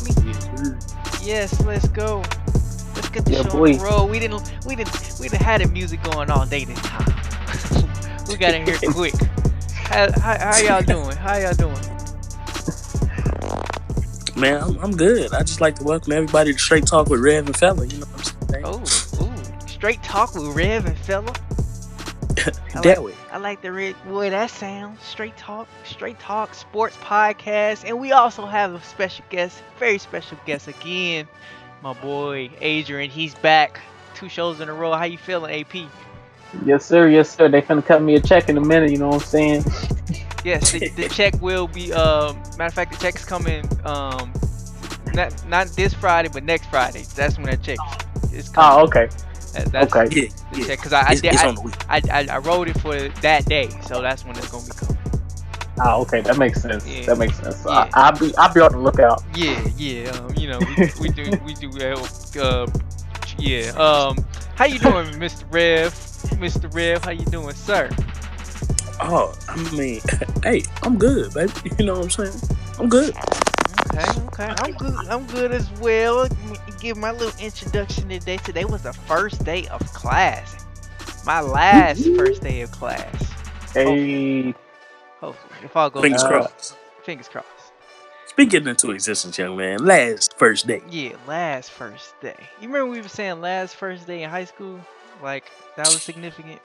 with me? Yes, sir. Yes, let's go. Let's get the Yeah, show on boy. the road. We didn't had the music going all day this time. We got in here quick. How y'all doing? How y'all doing? Man, I'm good. I just like to welcome everybody to Straight Talk with Rev and Fella. You know what I'm saying? Ooh, straight talk with Rev and Fella. That way. I like the red boy. That sounds straight talk, sports podcast, and we also have a special guest, very special guest again, my boy Adrian. He's back, 2 shows in a row. How you feeling, AP? Yes, sir. Yes, sir. They finna cut me a check in a minute. You know what I'm saying? Yes, the check will be. Matter of fact, the check's coming. Not this Friday, but next Friday. That's when that check is coming. Oh, okay. That's Okay. Yeah, the yeah. check because It's on the week. I wrote it for that day, so that's when it's gonna be coming. Oh, okay. That makes sense. Yeah. That makes sense. So Yeah. I'll be on the lookout. Yeah. You know, we do. Yeah. How you doing, Mr. Rev? Mr. Rev, how you doing, sir? Oh, I mean, hey, I'm good, baby. You know what I'm saying? I'm good. Okay. I'm good as well. Give my little introduction today. Today was the first day of class. My last first day of class. Hey. Hopefully. If all goes Fingers well. crossed. Fingers crossed. Speak it into existence, young man. Last first day. Yeah, last first day. You remember we were saying last first day in high school? Like, that was significant?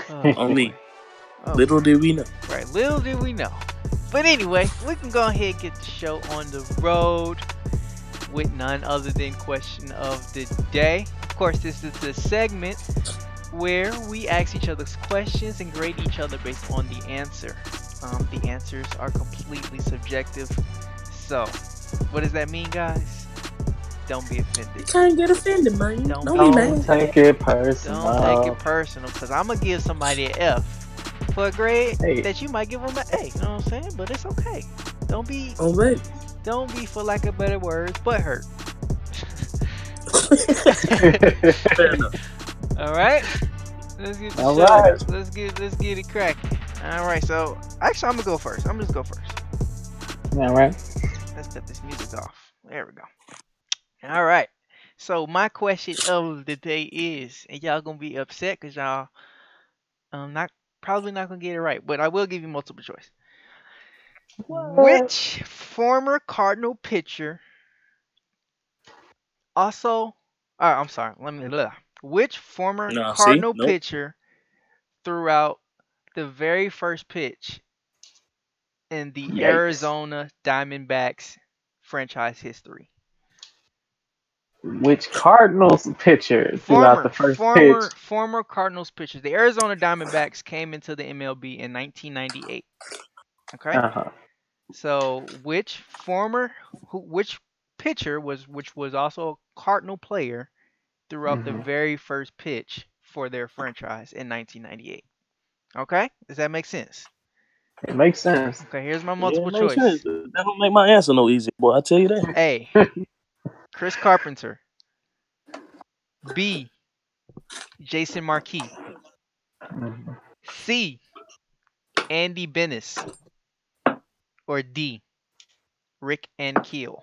Oh, Only boy. Oh, little did we know. right, little did we know. But anyway, we can go ahead and get the show on the road with none other than question of the day. Of course, this is the segment where we ask each other's questions and grade each other based on the answer. The answers are completely subjective. So, what does that mean, guys? Don't be offended. You can't get offended, man. Don't Don't be be Don't mad. take it personal. Don't take it personal, because I'm going to give somebody an F for a grade Hey. that you might give them an A. You know what I'm saying? But it's okay. Don't be, Oh, baby. for lack of better words, butt hurt. Fair enough. All right? Let's get the All show. right. Let's get it cracking. All right, so actually, I'm going to go first. I'm just go first. All right. Let's cut this music off. There we go. All right. So my question of the day is, and y'all gonna be upset because y'all probably not gonna get it right, but I will give you multiple choice. Which former Cardinal pitcher also? I'm sorry. Which former Nah, see? Cardinal Nope. pitcher threw out the very first pitch in the Yikes. Arizona Diamondbacks franchise history? Which Cardinals pitcher threw out the first pitch? Former Cardinals pitchers. The Arizona Diamondbacks came into the MLB in 1998. Okay. Uh-huh. So which pitcher which was also a Cardinal player threw out the very first pitch for their franchise in 1998? Okay, does that make sense? It makes sense. Okay, here's my Yeah, multiple it makes choice. sense. That don't make my answer no easy, boy. I tell you that. A. Chris Carpenter. B. Jason Marquis. Mhm. C. Andy Bennis. Or D. Rick Ankiel.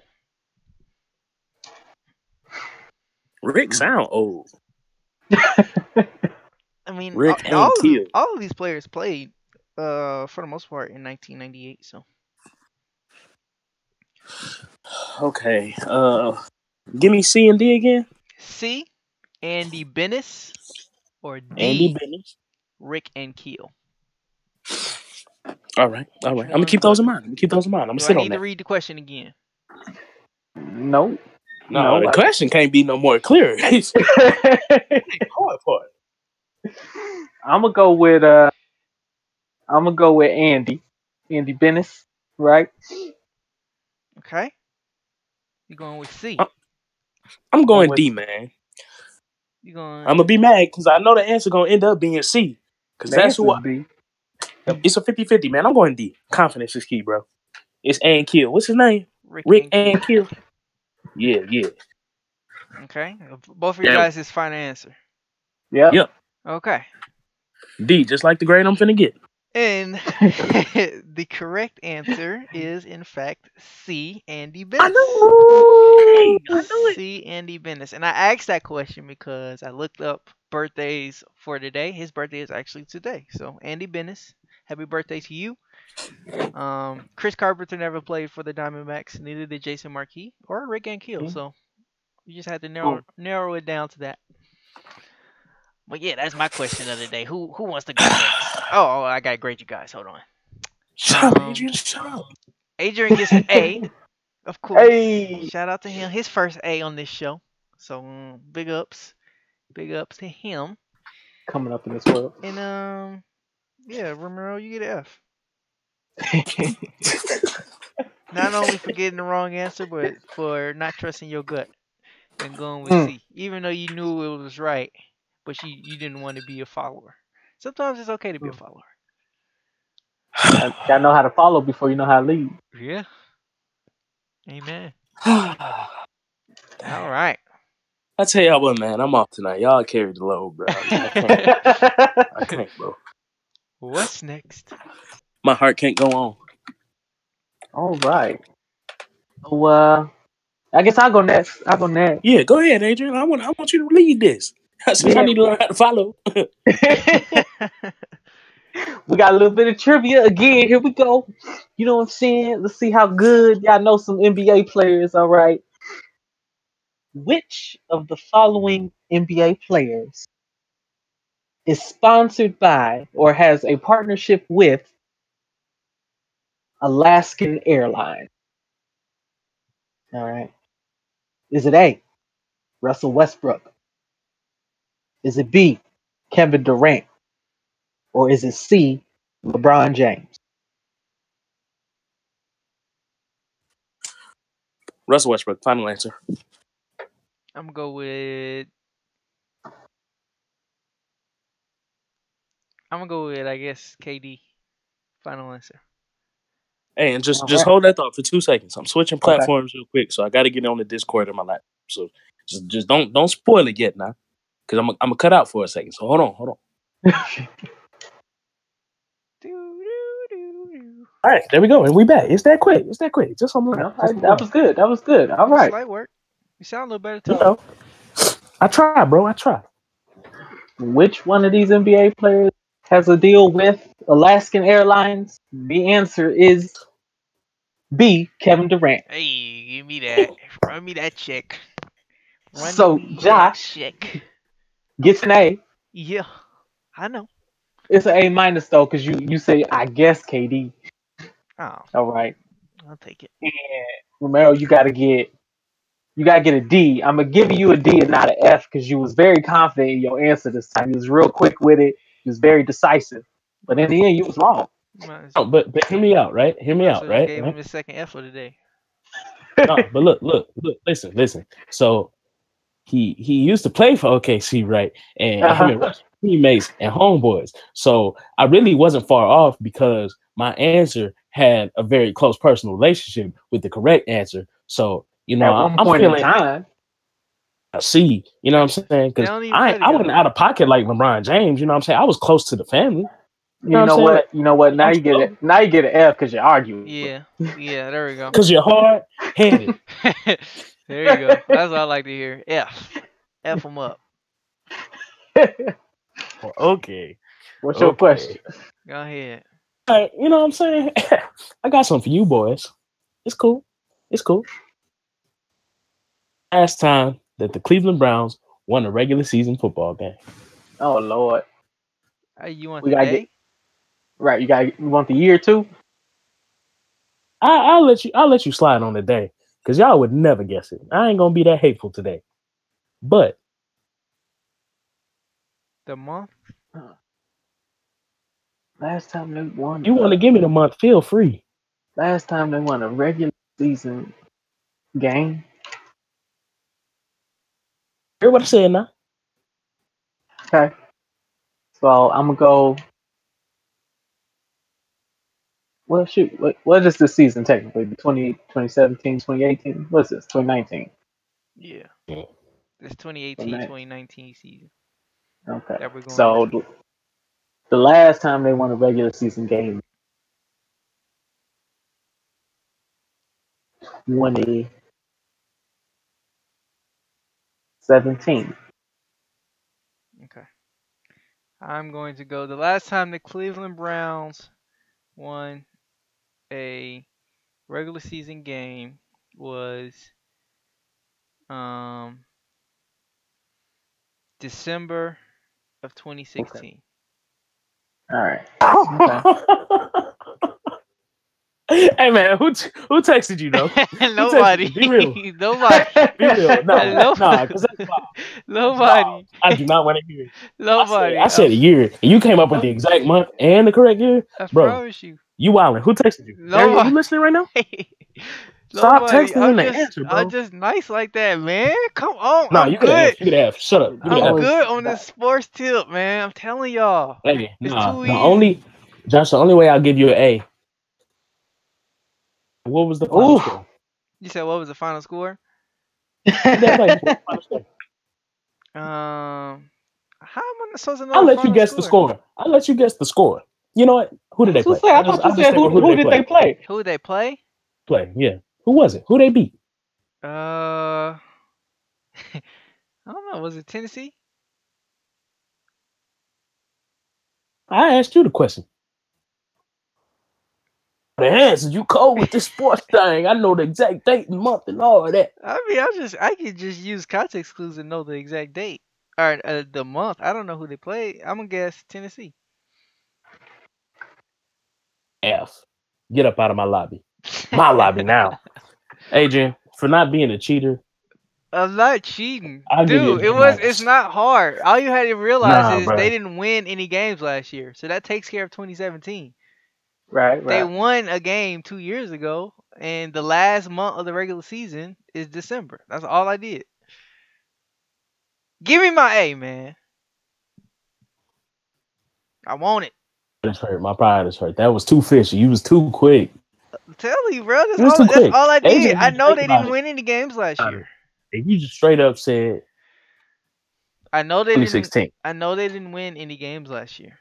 Rick sound old. I mean, Rick all Ankiel. of these players played for the most part in 1998. So Okay. Give me C and D again. C. Andy Bennis. Or D. Andy Bennis. Rick Ankiel. All right. I'm gonna keep those in mind. I'm gonna Do I sit on need to that. read the question again? Nope. No, the I- question can't be no more clear. It's the hard part. I'm gonna go with Andy Bennis, right? Okay. You're going with C. I'm going with- D, man. You're going. I'm gonna be mad because I know the answer gonna end up being C. Because The that's answer's what B. it's a 50-50, man. I'm going D. Confidence is key, bro. It's Ankiel. What's his name? Rick Ankiel. Ankiel. Yeah. Okay. Both of you Yeah. guys is final answer. Yep. Yep. Okay. D, just like the grade I'm finna get. And the correct answer is, in fact, C. Andy I Bennis. knew it. I knew it. C. Andy Bennis. And I asked that question because I looked up birthdays for today. His birthday is actually today. So, Andy Bennis, happy birthday to you. Chris Carpenter never played for the Diamondbacks, neither did Jason Markey or Rick Ankiel. So, you just had to narrow it down to that. But yeah, that's my question of the day. Who wants to go next? Oh, I gotta grade you guys. Hold on. Shut up, Adrian. Shut up. Adrian gets an A, of course. Hey. Shout out to him. His first A on this show. So big ups to him. Coming up in this world. And yeah, Romero, you get an F. Not only for getting the wrong answer, but for not trusting your gut and going with C. Even though you knew it was right, but you didn't want to be a follower. Sometimes it's okay to be a follower. Gotta know how to follow before you know how to lead. Yeah. Amen. All right. I tell y'all what, man, I'm off tonight. Y'all carry the load, bro. I can't, bro. What's next? My heart can't go on. All right. So, I guess I'll go next. Yeah, go ahead, Adrian. I want you to lead this. I need to learn how to follow. We got a little bit of trivia again. Here we go. You know what I'm saying? Let's see how good y'all know some NBA players. All right. Which of the following NBA players is sponsored by or has a partnership with Alaskan Airlines? All right. Is it A, Russell Westbrook? Is it B, Kevin Durant? Or is it C, LeBron James? Russell Westbrook, final answer. I'm gonna go with. I guess KD. Final answer. Hey, and just hold that thought for 2 seconds. I'm switching platforms real quick, so I got to get on the Discord on my laptop. So just don't spoil it yet now, because I'm gonna cut out for a second. So hold on. All right, there we go, and we back. It's that quick. Just something like that was good. All right. Slight work. You sound a little better too. I try, bro. I try. Which one of these NBA players has a deal with Alaskan Airlines? The answer is B, Kevin Durant. Hey, give me that. Run me that check. Josh gets an A. Yeah, I know. It's an A minus though, because you say I guess KD. Oh. All right. I'll take it. And Romero, you gotta get a D. I'm gonna give you a D and not an F because you was very confident in your answer this time. You was real quick with it. You was very decisive. But in the end, you was wrong. Oh, but hear me out, right? Hear me out, right? Gave him his second F of the day. No, but look, listen. So he used to play for OKC, right? And him and Russ were teammates and homeboys. So I really wasn't far off because my answer had a very close personal relationship with the correct answer. So, you know, at one point in time. See, you know what I'm saying? Because I wasn't out of pocket like LeBron James. You know what I'm saying? I was close to the family. You know what? Now you get it. Now you get an F because you're arguing. Yeah. There we go. Because you're hard-headed. There you go. That's what I like to hear. F them up. Well, okay. What's your question? Go ahead. All right, you know what I'm saying? I got something for you boys. It's cool. Last time that the Cleveland Browns won a regular season football game. Oh Lord. You want the day? Right, you want the year too? I'll let you slide on the day because y'all would never guess it. I ain't gonna be that hateful today, but the month. Last time they won. You want to give me the month? Feel free. Last time they won a regular season game. Hear what I said now? Okay. So I'm gonna go. Well, shoot. What is this season technically? 2017, 2018? What's this? 2019? Yeah. It's 2018, 2019 season. Okay. So The last time they won a regular season game, 2017. Okay. I'm going to go. The last time the Cleveland Browns won a regular season game was December of 2016. All right. Hey man, who texted you though? Nobody. Be real. Nobody. Be real. No, because that's wild. Nobody. No, I do not want to hear it. Nobody. I said a year, and you came up with the exact month and the correct year, I bro. promise you. You wildin'. Who texted you? Nobody. Are you listening right now? Stop texting him the answer, bro. I'm just nice like that, man. Come on. No, I'm you could good. have. Shut up. I'm good on this sports tip, man. I'm telling y'all. Hey, It's nah, too the easy. only way I'll give you an A. What was the final score? You said what was the final score? How am I supposed to know? I'll let you guess the score. I'll let you guess the score. You know what? Who did they play? I thought you said who did they play? Who did they play? Yeah. Who was it? Who they beat? I don't know. Was it Tennessee? I asked you the question. The answer, you cold with this sports thing. I know the exact date and month and all of that. I mean, I could just use context clues and know the exact date or the month. I don't know who they played. I'm gonna guess Tennessee. F. Get up out of my lobby. My lobby now. Adrian, for not being a cheater. I'm not cheating. Dude, it's not hard. All you had to realize is bro. they didn't win any games last year. So that takes care of 2017. Right. They won a game 2 years ago, and the last month of the regular season is December. That's all I did. Give me my A, man. I want it. It's hurt. My pride is hurt. That was too fishy. You was too quick. I'm telling you, bro. That's all I did. I know they didn't win any games last year. And you just straight up said I know they 2016. didn't. I know they didn't win any games last year.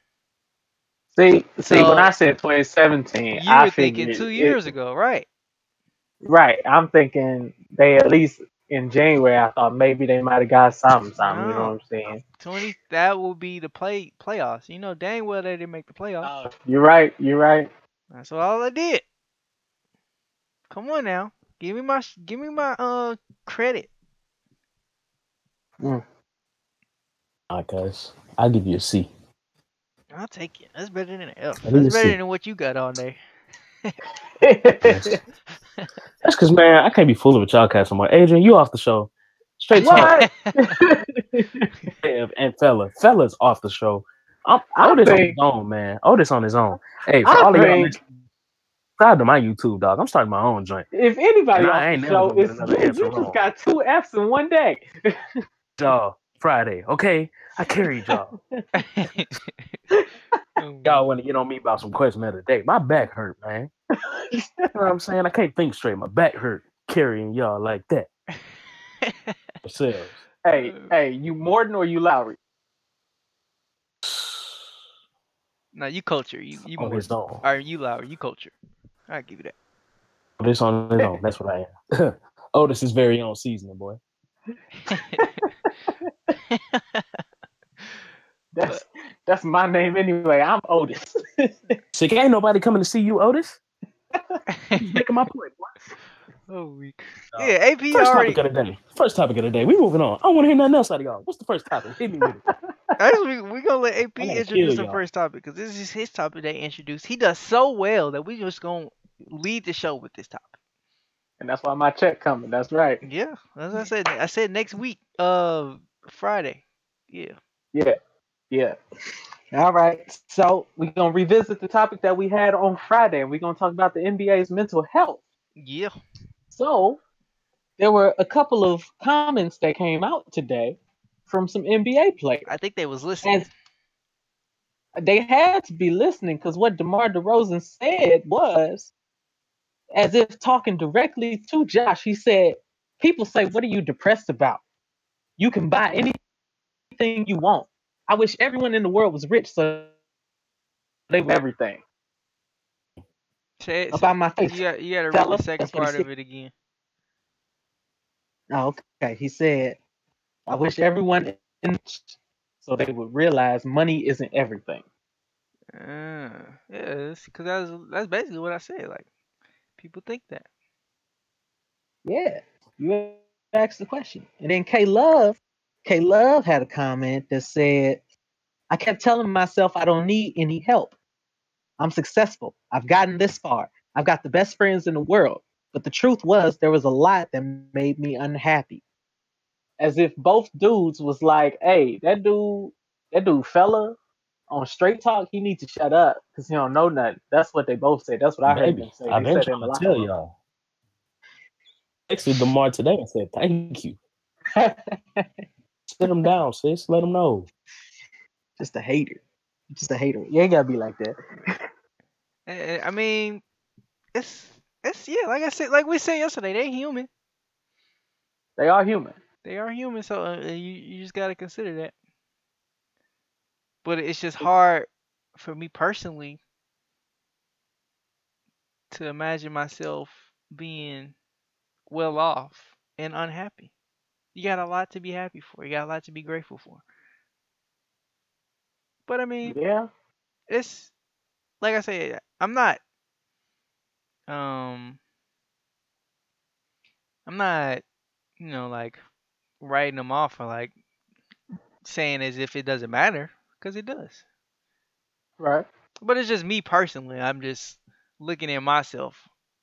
See, when I said 2017, you were thinking 2 years ago, right? Right. I'm thinking they at least in January. I thought maybe they might have got something. You know what I'm saying? That will be the playoffs. You know dang well they didn't make the playoffs. You're right. That's all I did. Come on now, give me my credit. Guys, I'll give you a C. I'll take it. That's better than an F. That's better than what you got on there. That's because, man, I can't be fooling with y'all cats no more. Adrian, you off the show. Straight talk. And fella's off the show. Otis on his own, man. Otis on his own. Hey, for all of y'all, subscribe to my YouTube, dog. I'm starting my own joint. If anybody off the show, you just got 2 Fs in one day. Dog, Friday, okay? I carried y'all. Y'all want to get on me about some question of the day. My back hurt, man. You know what I'm saying? I can't think straight. My back hurt carrying y'all like that. Yourselves. Hey, you Morton or you Lowry? No, you culture. You on his own. Or you Lowry, you culture. I'll give you that. Otis on his own. That's what I am. Otis is very own seasoning, boy. That's my name anyway. I'm Otis. Sick, ain't nobody coming to see you, Otis. He's making my point, boy. Oh, weak. Yeah, AP First already. First topic of the day. We moving on. I don't want to hear nothing else out of y'all. What's the first topic? Hit me with it. Actually, we're gonna let AP introduce the first topic because this is his topic they introduced. He does so well that we just gonna lead the show with this topic. And that's why my check coming. That's right. Yeah, as I said. I said next week, Friday. Yeah. All right. So we're gonna revisit the topic that we had on Friday, and we're gonna talk about the NBA's mental health. Yeah. So there were a couple of comments that came out today from some NBA players. I think they was listening. They had to be listening because what DeMar DeRozan said was, as if talking directly to Josh, he said, people say, what are you depressed about? You can buy anything you want. I wish everyone in the world was rich so they were everything. Say it. About my face, You gotta read the fella. second That's what he part said. of it again. Oh, okay. He said, I wish everyone so they would realize money isn't everything. Yeah, because that's basically what I said. Like people think that. Yeah. You asked the question. And then K Love had a comment that said, I kept telling myself I don't need any help. I'm successful. I've gotten this far. I've got the best friends in the world. But the truth was there was a lot that made me unhappy. As if both dudes was like, hey, that dude fella on Straight Talk, he needs to shut up because he don't know nothing. That's what they both said. That's what I heard them Baby, say. I've They been said in the trying to locker tell room. y'all. Texted Demar today and said, thank you. Sit him down, sis. Let him know. Just a hater. Just a hater. You ain't gotta be like that. I mean, it's yeah. Like I said, like we said yesterday, they're human. They are human. They are human. So you just gotta consider that. But it's just hard for me personally to imagine myself being well off and unhappy. You got a lot to be happy for. You got a lot to be grateful for. But I mean, Yeah. it's like I said, um I'm not, like writing them off or like saying as if it doesn't matter because it does. Right. But it's just me personally. I'm just looking at myself.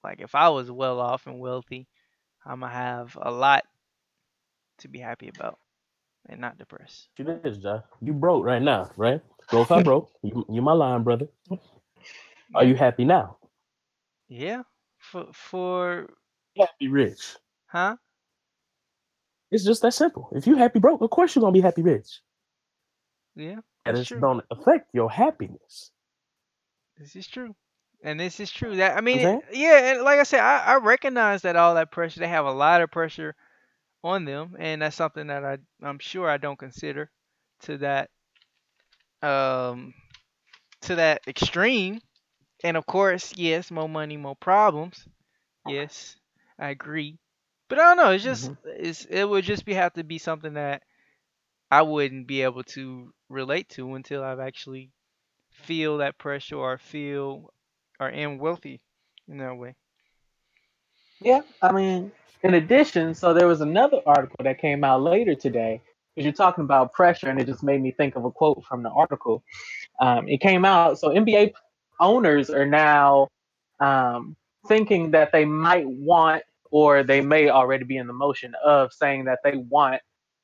Like if I was well off and wealthy, I'm gonna have a lot to be happy about and not depressed. You this, Josh. You broke right now, right? Broke, I broke. You my line, brother. Are Yeah, you happy now? yeah. For Happy rich. huh? It's just that simple. If you happy broke, of course you're gonna be happy rich. Yeah, And that's it's true. gonna affect your happiness. This is true. And this is true. That I You mean, know what I'm saying? yeah, and like I said, I recognize that all that pressure, they have a lot of pressure on them, and that's something that I'm sure I don't consider to that um to that extreme. And of course, yes, more money, more problems. Yes, I agree. But I don't know. Mm-hmm. It would just be have to be something that I wouldn't be able to relate to until I've actually feel that pressure or feel or am wealthy in that way. Yeah. I mean, in addition, so there was another article that came out later today because you're talking about pressure, and it just made me think of a quote from the article. It came out. So NBA owners are now um, thinking that they might want, or they may already be in the motion of saying that they want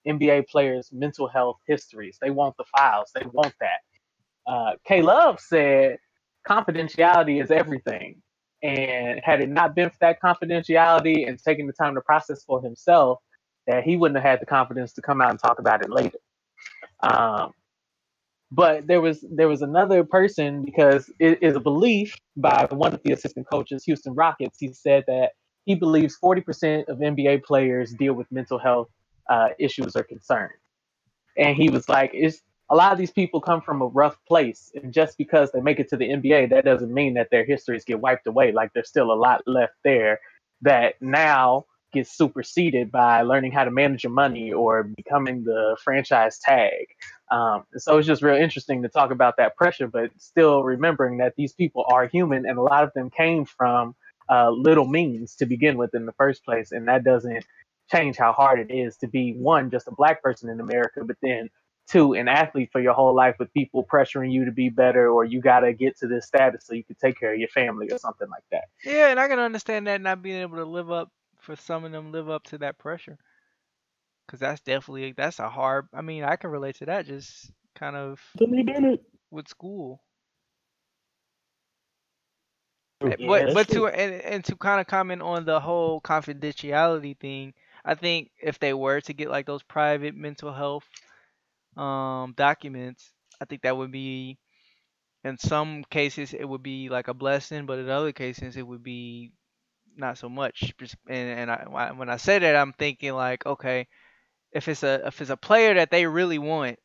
NBA players' mental health histories. They want the files. They want that. K Love said confidentiality is everything. And had it not been for that confidentiality and taking the time to process for himself, that he wouldn't have had the confidence to come out and talk about it later. Um, but there was another person, because it is a belief by one of the assistant coaches, Houston Rockets. He said that he believes 40% of NBA players deal with mental health issues or concerns. And he was like, "It's a lot of these people come from a rough place, and just because they make it to the NBA, that doesn't mean that their histories get wiped away. Like there's still a lot left there that now gets superseded by learning how to manage your money or becoming the franchise tag." So it's just real interesting to talk about that pressure, but still remembering that these people are human, and a lot of them came from little means to begin with in the first place, and that doesn't change how hard it is to be, one, just a black person in America, but then two, an athlete for your whole life with people pressuring you to be better, or you got to get to this status so you can take care of your family or something like that. Yeah, and I can understand that not being able to live up for some of them live up to that pressure because that's a hard. I mean, I can relate to that just kind of Anthony Bennett. with school. True. Yeah, But That's to true. and to kind of comment on the whole confidentiality thing, I think if they were to get like those private mental health documents, I think that would be in some cases it would be like a blessing, but in other cases it would be not so much. When I say that, I'm thinking like, okay, if it's a player that they really want,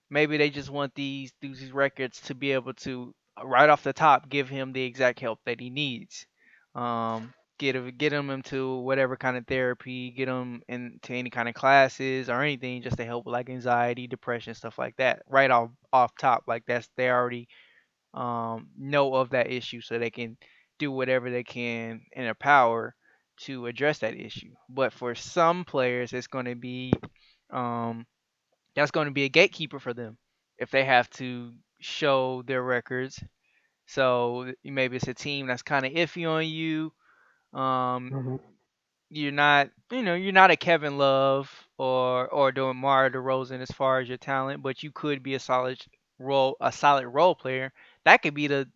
maybe they just want these records to be able to right off the top give him the exact help that he needs. Get him into whatever kind of therapy, get him into any kind of classes or anything just to help with like anxiety, depression, stuff like that. Right off top, like they already know of that issue, so they can do whatever they can in their power to address that issue. But for some players, it's going to be that's going to be a gatekeeper for them if they have to show their records. So maybe it's a team that's kind of iffy on you. Mm-hmm. You're not a Kevin Love or DeMar DeRozan as far as your talent, but you could be a solid role player. That could be the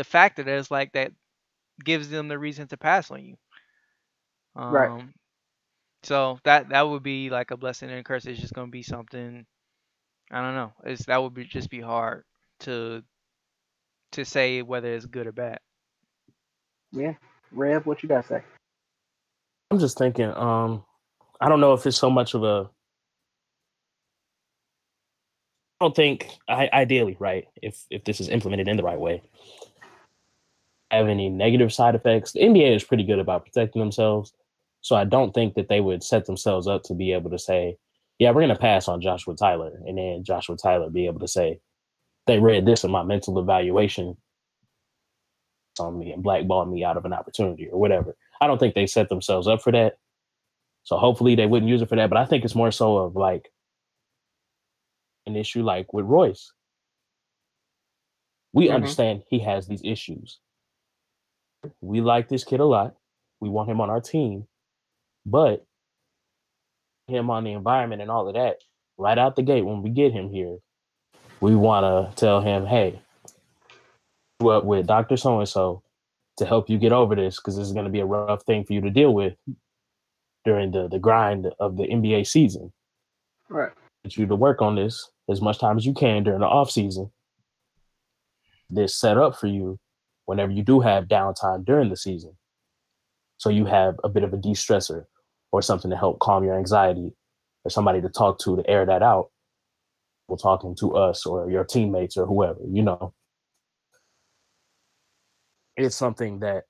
factor that's like that gives them the reason to pass on you. Right. So that would be like a blessing and a curse. It's just gonna be something, I don't know. That would just be hard to say whether it's good or bad. Yeah. Rev, what you got to say? I'm just thinking, I don't know if it's so much of a. I don't think, ideally, right, if this is implemented in the right way, have any negative side effects. The NBA is pretty good about protecting themselves, so I don't think that they would set themselves up to be able to say, yeah, we're going to pass on Joshua Tyler, and then Joshua Tyler be able to say, they read this in my mental evaluation on me and blackballed me out of an opportunity or whatever. I don't think they set themselves up for that. So hopefully they wouldn't use it for that. But I think it's more so of like an issue like with Royce. We understand he has these issues. We like this kid a lot. We want him on our team. But him on the environment and all of that, right out the gate when we get him here, we want to tell him, hey, what with Dr. So-and-so to help you get over this, because this is going to be a rough thing for you to deal with during the grind of the NBA season. Right. Get you to work on this as much time as you can during the off season. This set up for you whenever you do have downtime during the season. So you have a bit of a de-stressor or something to help calm your anxiety or somebody to talk to air that out. We're talking to us or your teammates or whoever, you know. It's something that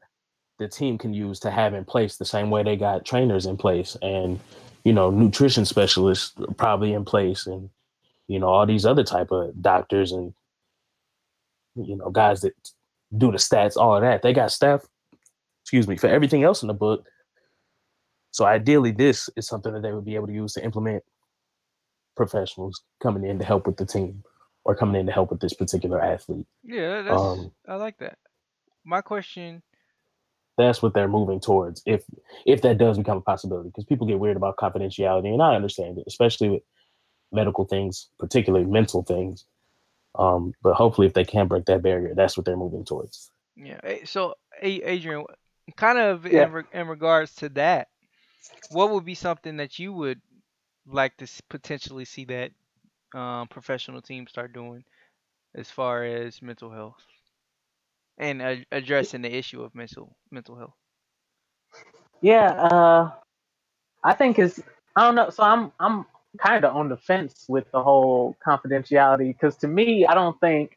the team can use to have in place the same way they got trainers in place and, you know, nutrition specialists probably in place and, you know, all these other type of doctors and, you know, guys that do the stats, all of that. They got staff, for everything else in the book. So ideally, this is something that they would be able to use to implement professionals coming in to help with the team or coming in to help with this particular athlete. Yeah, I like that. My question. That's what they're moving towards. If that does become a possibility, because people get weird about confidentiality, and I understand it, especially with medical things, particularly mental things. But hopefully, if they can break that barrier, that's what they're moving towards. Yeah. So, Adrian, kind of in regards to that, what would be something that you would like to potentially see that professional teams start doing as far as mental health and addressing the issue of mental health? Yeah, I think I don't know. So I'm kind of on the fence with the whole confidentiality because to me, I don't think.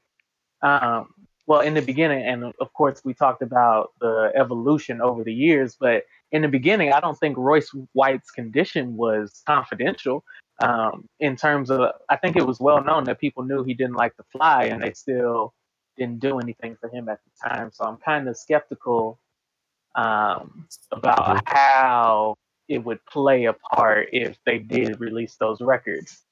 Well, in the beginning, and of course, we talked about the evolution over the years, but in the beginning, I don't think Royce White's condition was confidential. In terms of, I think it was well known that people knew he didn't like to fly, and they still didn't do anything for him at the time. So I'm kind of skeptical about how it would play a part if they did release those records.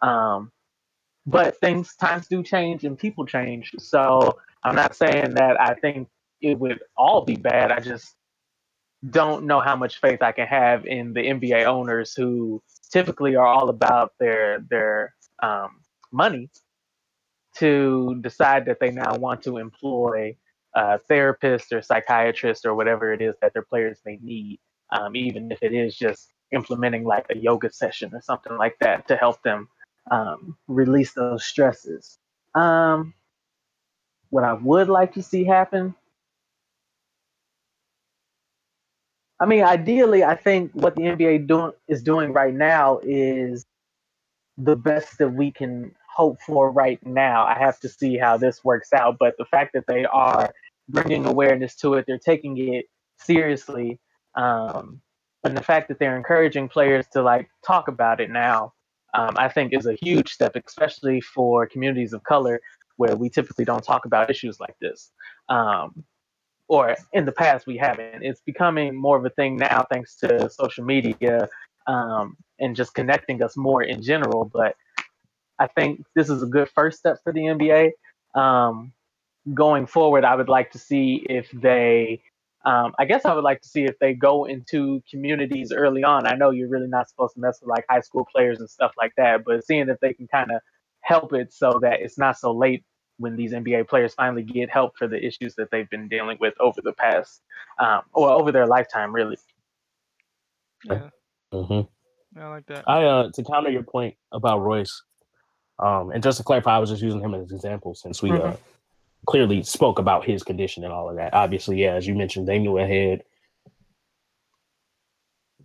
But times do change and people change. So I'm not saying that I think it would all be bad. I just don't know how much faith I can have in the NBA owners who typically are all about their money to decide that they now want to employ therapists or psychiatrists or whatever it is that their players may need, even if it is just implementing like a yoga session or something like that to help them release those stresses. What I would like to see happen, I mean, ideally, I think what the NBA is doing right now is the best that we can hope for right now. I have to see how this works out. But the fact that they are bringing awareness to it, they're taking it seriously, and the fact that they're encouraging players to like talk about it now, I think is a huge step, especially for communities of color where we typically don't talk about issues like this. Or in the past we haven't. It's becoming more of a thing now thanks to social media, and just connecting us more in general. But I think this is a good first step for the NBA. Going forward, I would like to see if they, I guess I would like to see if they go into communities early on. I know you're really not supposed to mess with like high school players and stuff like that, but seeing if they can kind of help it so that it's not so late when these NBA players finally get help for the issues that they've been dealing with over the past, or over their lifetime, really. Yeah. Mm-hmm. I like that. To counter your point about Royce, and just to clarify, I was just using him as an example since we clearly spoke about his condition and all of that. Obviously, yeah, as you mentioned, they knew ahead.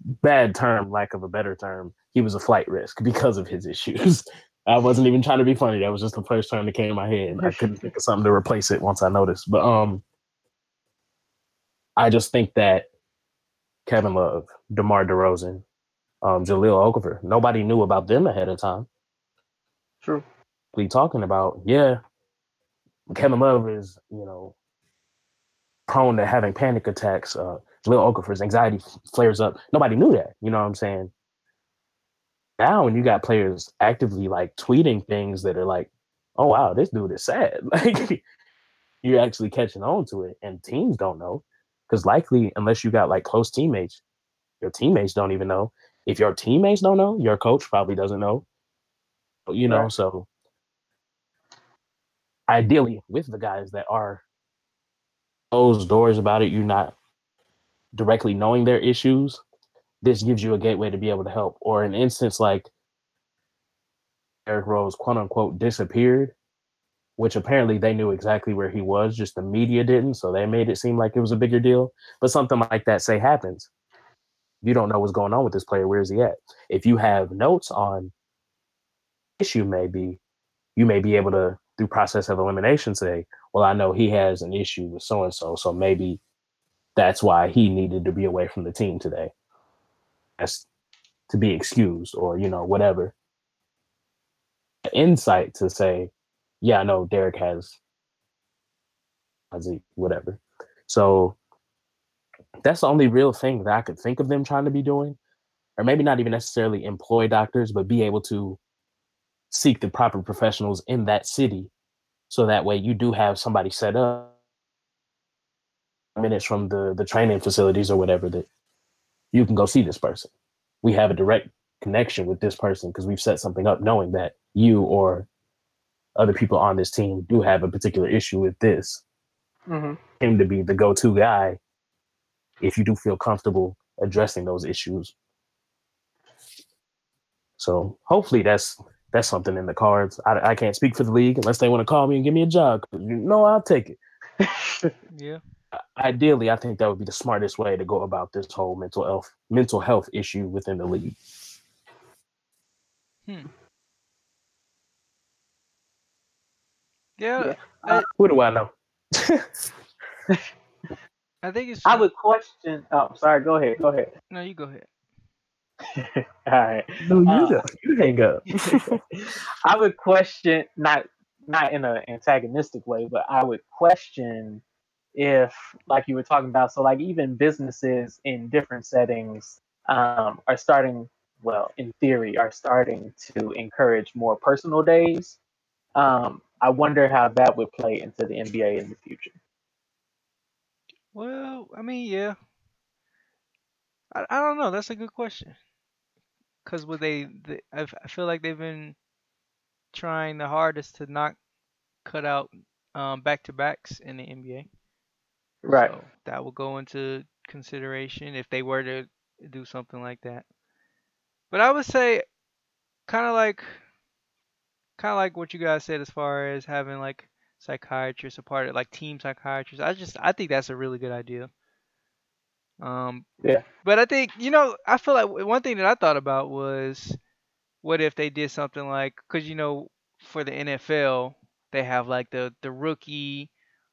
Bad term, lack of a better term, he was a flight risk because of his issues. I wasn't even trying to be funny. That was just the first term that came in my head. I couldn't think of something to replace it once I noticed. But I just think that Kevin Love, DeMar DeRozan, Jahlil Okafor, nobody knew about them ahead of time. True. We talking about, yeah, Kevin Love is, prone to having panic attacks. Jahlil Okafor's anxiety flares up. Nobody knew that. You know what I'm saying? Now, when you got players actively like tweeting things that are like, "Oh wow, this dude is sad," like you're actually catching on to it, and teams don't know because likely, unless you got like close teammates, your teammates don't even know. If your teammates don't know, your coach probably doesn't know. Right. So ideally, with the guys that are closed doors about it, you're not directly knowing their issues. This gives you a gateway to be able to help. Or an instance like Derrick Rose, quote unquote, disappeared, which apparently they knew exactly where he was, just the media didn't. So they made it seem like it was a bigger deal. But something like that, say, happens. You don't know what's going on with this player. Where is he at? If you have notes on issue, you may be able to, through process of elimination, say, well, I know he has an issue with so-and-so, so maybe that's why he needed to be away from the team today. That's to be excused or, whatever. Insight to say, yeah, I know Derek has whatever. So that's the only real thing that I could think of them trying to be doing. Or maybe not even necessarily employ doctors, but be able to seek the proper professionals in that city. So that way you do have somebody set up minutes from the training facilities or whatever that you can go see this person. We have a direct connection with this person because we've set something up knowing that you or other people on this team do have a particular issue with this. Him to be the go-to guy if you do feel comfortable addressing those issues. So hopefully that's something in the cards. I can't speak for the league unless they want to call me and give me a job. I'll take it. Yeah. Ideally, I think that would be the smartest way to go about this whole mental health issue within the league. Yeah. Who do I know? I think it's. I would question. Oh, sorry. Go ahead. No, you go ahead. All right. No, you go. You hang up. I would question, not in an antagonistic way, but I would question if, like you were talking about, so like even businesses in different settings are starting, well, in theory, are starting to encourage more personal days. I wonder how that would play into the NBA in the future. Well, I mean, yeah. I don't know. That's a good question. Because I feel like they've been trying the hardest to not cut out back-to-backs in the NBA. Right. So that will go into consideration if they were to do something like that. But I would say kind of like what you guys said as far as having like psychiatrists a part of like team psychiatrists. I think that's a really good idea. Yeah. But I think, I feel like one thing that I thought about was what if they did something like, because for the NFL, they have like the rookie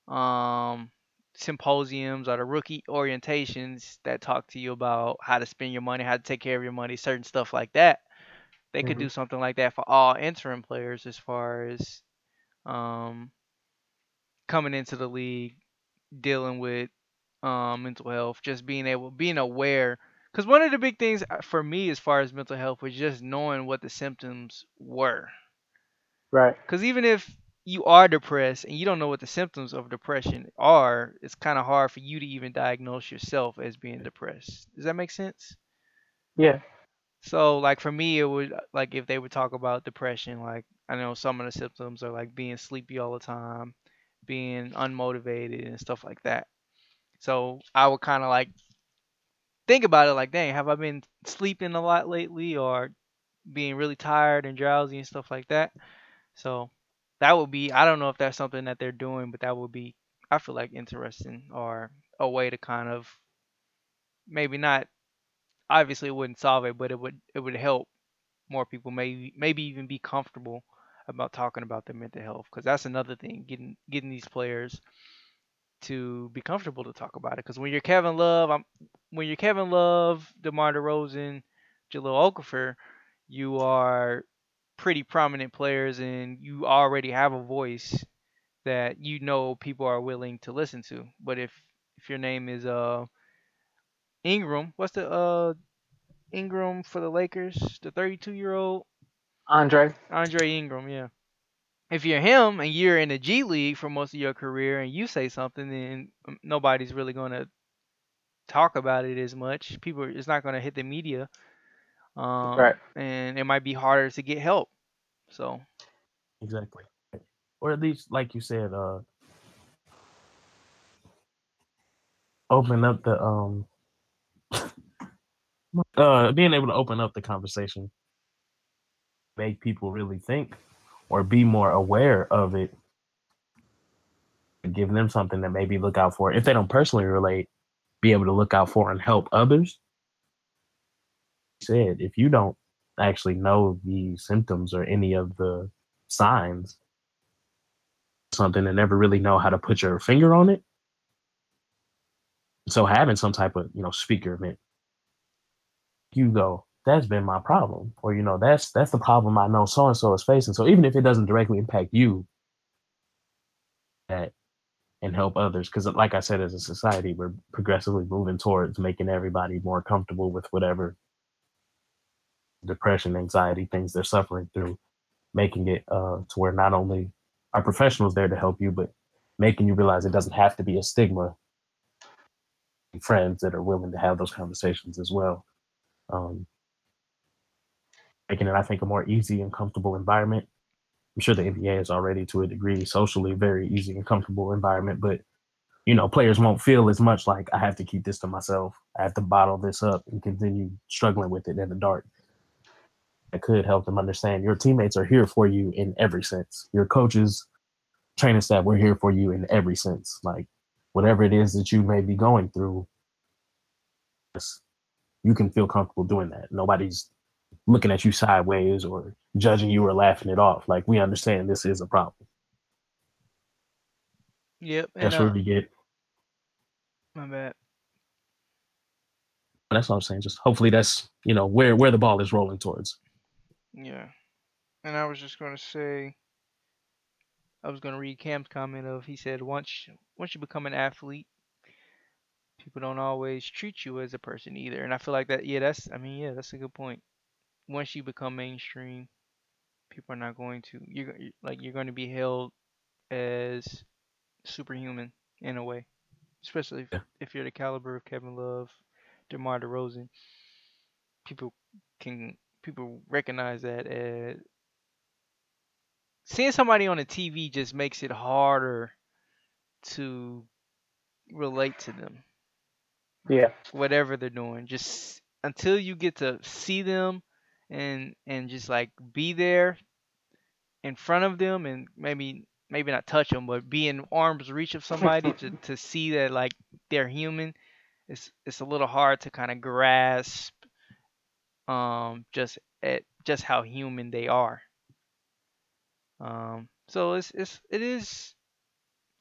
um symposiums or the rookie orientations that talk to you about how to spend your money, how to take care of your money, certain stuff like that. They could Hmm. do something like that for all interim players as far as um coming into the league, dealing with mental health, just being aware. Because one of the big things for me as far as mental health was just knowing what the symptoms were. Right. Because even if you are depressed and you don't know what the symptoms of depression are, it's kind of hard for you to even diagnose yourself as being depressed. Does that make sense? Yeah. So, like for me, it would like if they would talk about depression, like I know some of the symptoms are like being sleepy all the time, being unmotivated, and stuff like that. So I would kind of like think about it like, dang, have I been sleeping a lot lately, or being really tired and drowsy and stuff like that? So that would be, I don't know if that's something that they're doing, but that would be, I feel like, interesting or a way to kind of maybe not, obviously it wouldn't solve it, but it would help more people maybe even be comfortable about talking about their mental health, because that's another thing, getting these players to be comfortable to talk about it. Because when you're Kevin Love, DeMar DeRozan, Jahlil Okafor, you are pretty prominent players and you already have a voice that you know people are willing to listen to. But if your name is Ingram, what's the Ingram for the Lakers, the 32-year-old Andre. Andre Ingram, yeah. If you're him and you're in the G League for most of your career and you say something, then nobody's really gonna talk about it as much. People, it's not gonna hit the media, Right. and it might be harder to get help. So Exactly. Or at least, like you said, open up the being able to open up the conversation, make people really think or be more aware of it, give them something to maybe look out for. If they don't personally relate, be able to look out for and help others. Said, if you don't actually know the symptoms or any of the signs, something and never really know how to put your finger on it. So having some type of, speaker event, you go, that's been my problem. Or, that's the problem I know so and so is facing. So even if it doesn't directly impact you, that and help others. Because like I said, as a society, we're progressively moving towards making everybody more comfortable with whatever depression, anxiety, things they're suffering through, making it to where not only are professionals there to help you, but making you realize it doesn't have to be a stigma. Friends that are willing to have those conversations as well. Making it, I think, a more easy and comfortable environment. I'm sure the NBA is already to a degree socially very easy and comfortable environment, but players won't feel as much like I have to keep this to myself. I have to bottle this up and continue struggling with it in the dark. It could help them understand your teammates are here for you in every sense. Your coaches, training staff, we're here for you in every sense. Like whatever it is that you may be going through, you can feel comfortable doing that. Nobody's looking at you sideways or judging you or laughing it off. Like we understand this is a problem. yep, and That's where we get. my bad. That's what I'm saying. Just hopefully that's where the ball is rolling towards. Yeah, and I was just gonna say, I was gonna read Cam's comment of, he said once you become an athlete, people don't always treat you as a person either. And I feel like that, yeah, that's a good point. Once you become mainstream, people are not going to, you're going to be held as superhuman in a way, especially Yeah. if you're the caliber of Kevin Love, DeMar DeRozan. People people recognize that as seeing somebody on the TV just makes it harder to relate to them, Yeah. whatever they're doing. Just until you get to see them and just like be there in front of them and maybe not touch them, but be in arm's reach of somebody to see that like they're human. It's a little hard to kind of grasp just how human they are. So it is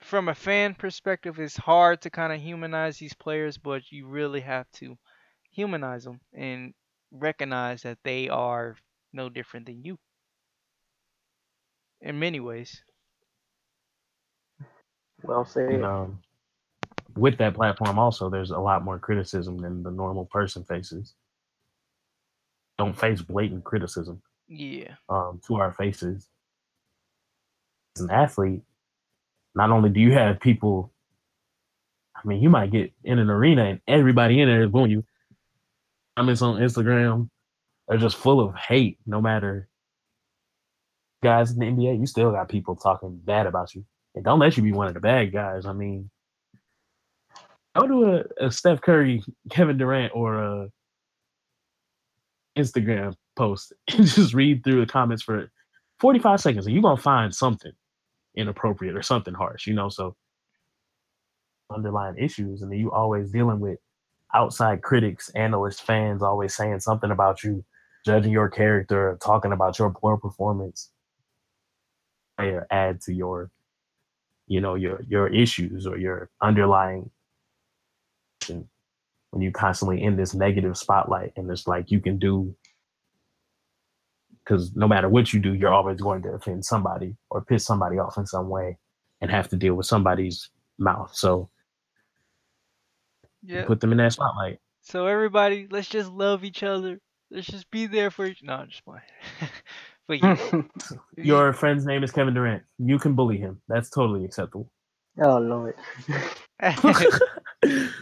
from a fan perspective, it's hard to kind of humanize these players, but you really have to humanize them and recognize that they are no different than you in many ways. Well And said. with that platform, also, there's a lot more criticism than the normal person faces. Don't face blatant criticism Yeah. to our faces. As an athlete, not only do you have people, I mean, you might get in an arena and everybody in there is booing you. Comments on Instagram are just full of hate. No matter guys in the NBA, you still got people talking bad about you. And don't let you be one of the bad guys. I mean, go to a Steph Curry, Kevin Durant, or a Instagram post and just read through the comments for 45 seconds, and you're gonna find something inappropriate or something harsh, so underlying issues, and then you always dealing with outside critics, analysts, fans always saying something about you, judging your character, talking about your poor performance, or add to your your issues or your underlying, when you constantly in this negative spotlight, and it's like you can do, because no matter what you do, you're always going to offend somebody or piss somebody off in some way and have to deal with somebody's mouth. So Yeah. put them in that spotlight. So everybody, let's just love each other. Let's just be there for each. No, I'm just playing. But yeah, Your friend's name is Kevin Durant. You can bully him. That's totally acceptable. Oh Lord.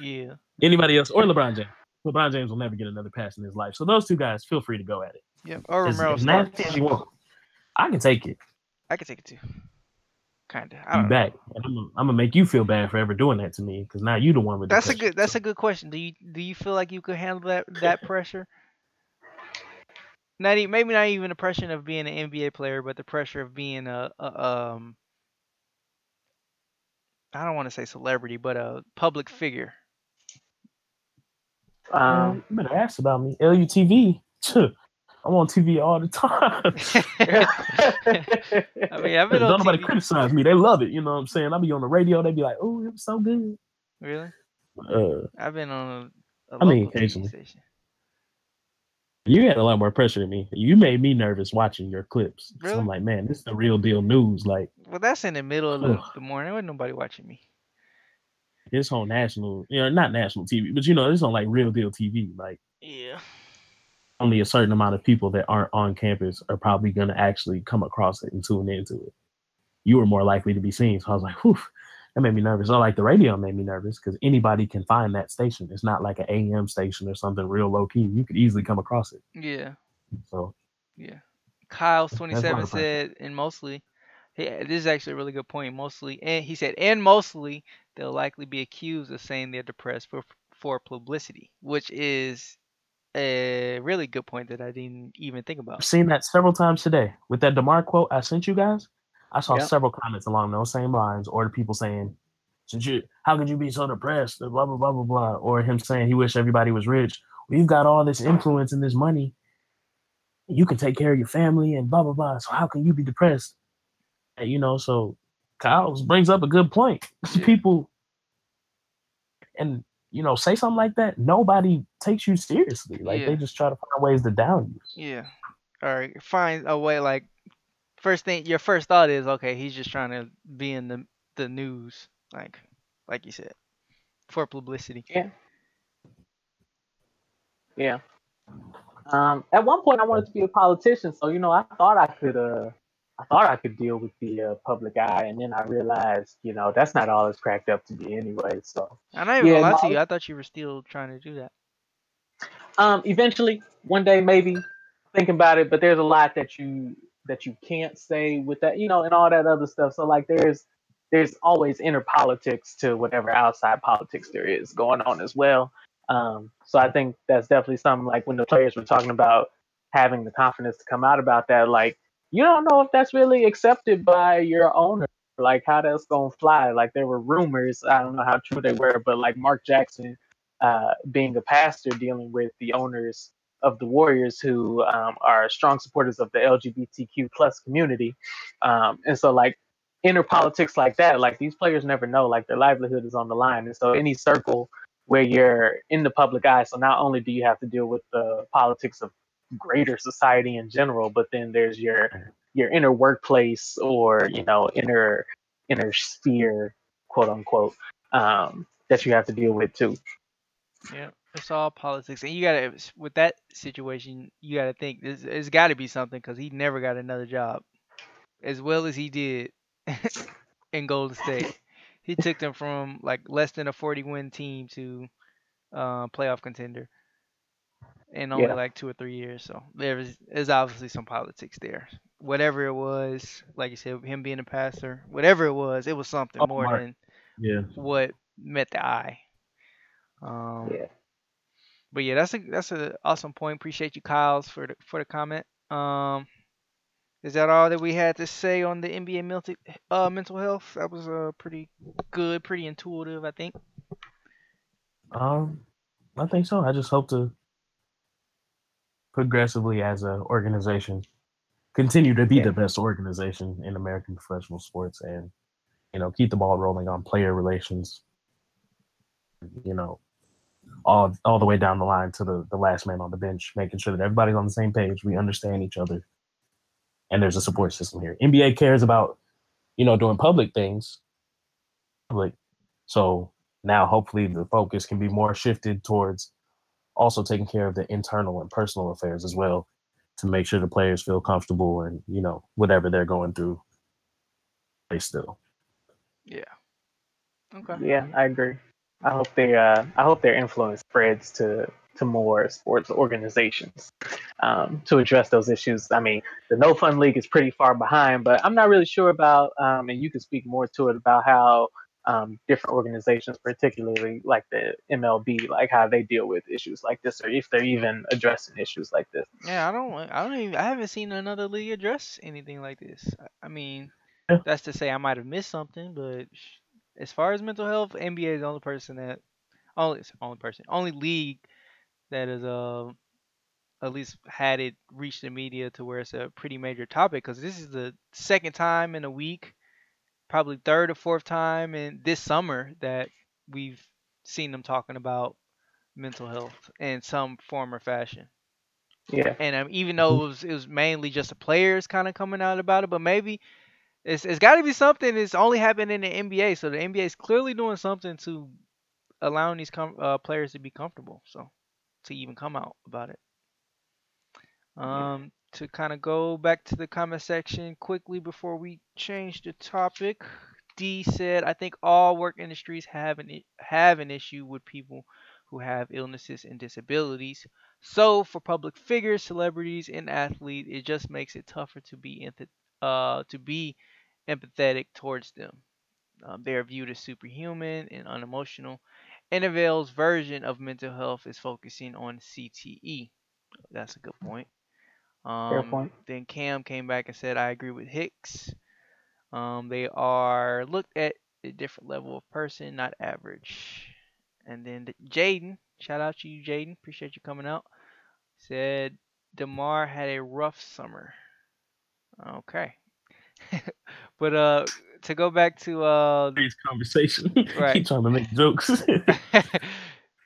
yeah. Anybody else or LeBron James? LeBron James will never get another pass in his life. So those two guys, feel free to go at it. Yep. Or As Romero nasty as Starks. you want. I can take it. I can take it too. Kinda. I You don't know. back, and I'm gonna make you feel bad for ever doing that to me, because now you the one with the That's a pressure. good. That's a good question. Do you feel like you could handle that pressure? Maybe not even the pressure of being an NBA player, but the pressure of being a I don't want to say celebrity, but a public figure. You better ask about me. LUTV. I'm on TV all the time. I mean, I've been on Don't nobody TV. criticize me. They love it. You know what I'm saying? I'll be on the radio. They be like, "Oh, it was so good." Really? I've been on a I mean, local TV occasionally. station. You had a lot more pressure than me. You made me nervous watching your clips. Really? So I'm like, man, this is the real deal news. Like, Well, that's in the middle of the morning. There wasn't nobody watching me. this on national, not national TV, but this on like real deal TV. Like, Yeah. only a certain amount of people that aren't on campus are probably going to actually come across it and tune into it. You were more likely to be seen. So I was like, whew, that made me nervous. Or like the radio made me nervous because anybody can find that station. It's not like an AM station or something real low key. You could easily come across it. Yeah. So yeah. Kyle's That's a lot 27 of said, and mostly, this is actually a really good point. Mostly, and he said, and mostly, they'll likely be accused of saying they're depressed for publicity, which is a really good point that I didn't even think I've about. seen that several times today. With that DeMar quote I sent you guys, I saw Yep. several comments along those same lines, or the people saying, how could you be so depressed? Blah, blah, blah, blah, blah. Or him saying he wish everybody was rich. Well, you've got all this influence and this money. You can take care of your family and blah, blah, blah. So how can you be depressed? And, so Kyle brings up a good point. Yeah. People, and, say something like that, nobody takes you seriously. Like, they just try to find ways to down you. Yeah. All right. Find a way. Like, your first thought is, okay, he's just trying to be in the news, like you said, for publicity. Yeah. At one point, I wanted to be a politician, so I thought I could deal with the public eye, and then I realized, that's not all it's cracked up to be anyway. So I'm not even gonna lie to you. I thought you were still trying to do that. Eventually, one day, maybe, thinking about it, but there's a lot that you can't say with that, and all that other stuff. So like, there's always inner politics to whatever outside politics there is going on as well. So I think that's definitely something, like when the players were talking about having the confidence to come out about that, like, you don't know if that's really accepted by your owner, like how that's going to fly. Like, there were rumors, I don't know how true they were, but like Mark Jackson, being a pastor, dealing with the owners the Warriors who are strong supporters of the LGBTQ plus community, and so like inner politics like that, like these players never know, like their livelihood is on the line, and so any circle where you're in the public eye, so not only do you have to deal with the politics of greater society in general, but then there's your inner workplace or inner sphere, quote unquote, that you have to deal with too. Yeah, it's all politics, and you gotta with that situation, you gotta think it's got to be something because he never got another job as well as he did in Golden State. He took them from like less than a 40-win team to playoff contender in only Yeah, like 2 or 3 years. So there's obviously some politics there. Whatever it was, like you said, him being a pastor, whatever it was something Oh, more Mark. than Yeah. what met the eye. yeah. But yeah, that's a awesome point. Appreciate you, Kyle's, for the comment. Is that all that we had to say on the NBA mental health? That was pretty good, pretty intuitive, I think. I think so. I just hope to progressively, as an organization, continue to be Yeah. the best organization in American professional sports, and keep the ball rolling on player relations. All the way down the line to the last man on the bench, making sure that everybody's on the same page, we understand each other, and there's a support system here. NBA cares about doing public things, so now hopefully the focus can be more shifted towards also taking care of the internal and personal affairs as well, to make sure the players feel comfortable and whatever they're going through, they still. Yeah. Okay. Yeah, I agree. I hope their influence spreads to more sports organizations to address those issues. I mean, the No Fun League is pretty far behind, but I'm not really sure about, and you can speak more to it about how different organizations, particularly like the MLB, like how they deal with issues like this, or if they're even addressing issues like this. Yeah, I haven't seen another league address anything like this. I mean, Yeah. that's to say I might have missed something, but as far as mental health, NBA is the only league that has at least had it reach the media to where it's a pretty major topic, because this is the second time in a week, probably third or fourth time in this summer that we've seen them talking about mental health in some form or fashion. Yeah, And even though it was mainly just the players kind of coming out about it, but maybe it's got to be something that's only happening in the NBA. So the NBA is clearly doing something to allowing these players to be comfortable. So to even come out about it. To kind of go back to the comment section quickly before we change the topic. D said, "I think all work industries have an issue with people who have illnesses and disabilities. So for public figures, celebrities, and athletes, it just makes it tougher to be empathetic towards them. They are viewed as superhuman and unemotional. NFL's version of mental health is focusing on CTE. That's a good point. fair point. Then Cam came back and said, I agree with Hicks. They are looked at a different level of person, not average. And then Jaden, shout out to you, Jaden. Appreciate you coming out. Said DeMar had a rough summer. Okay. But to go back to This conversation, right. keep trying to make jokes.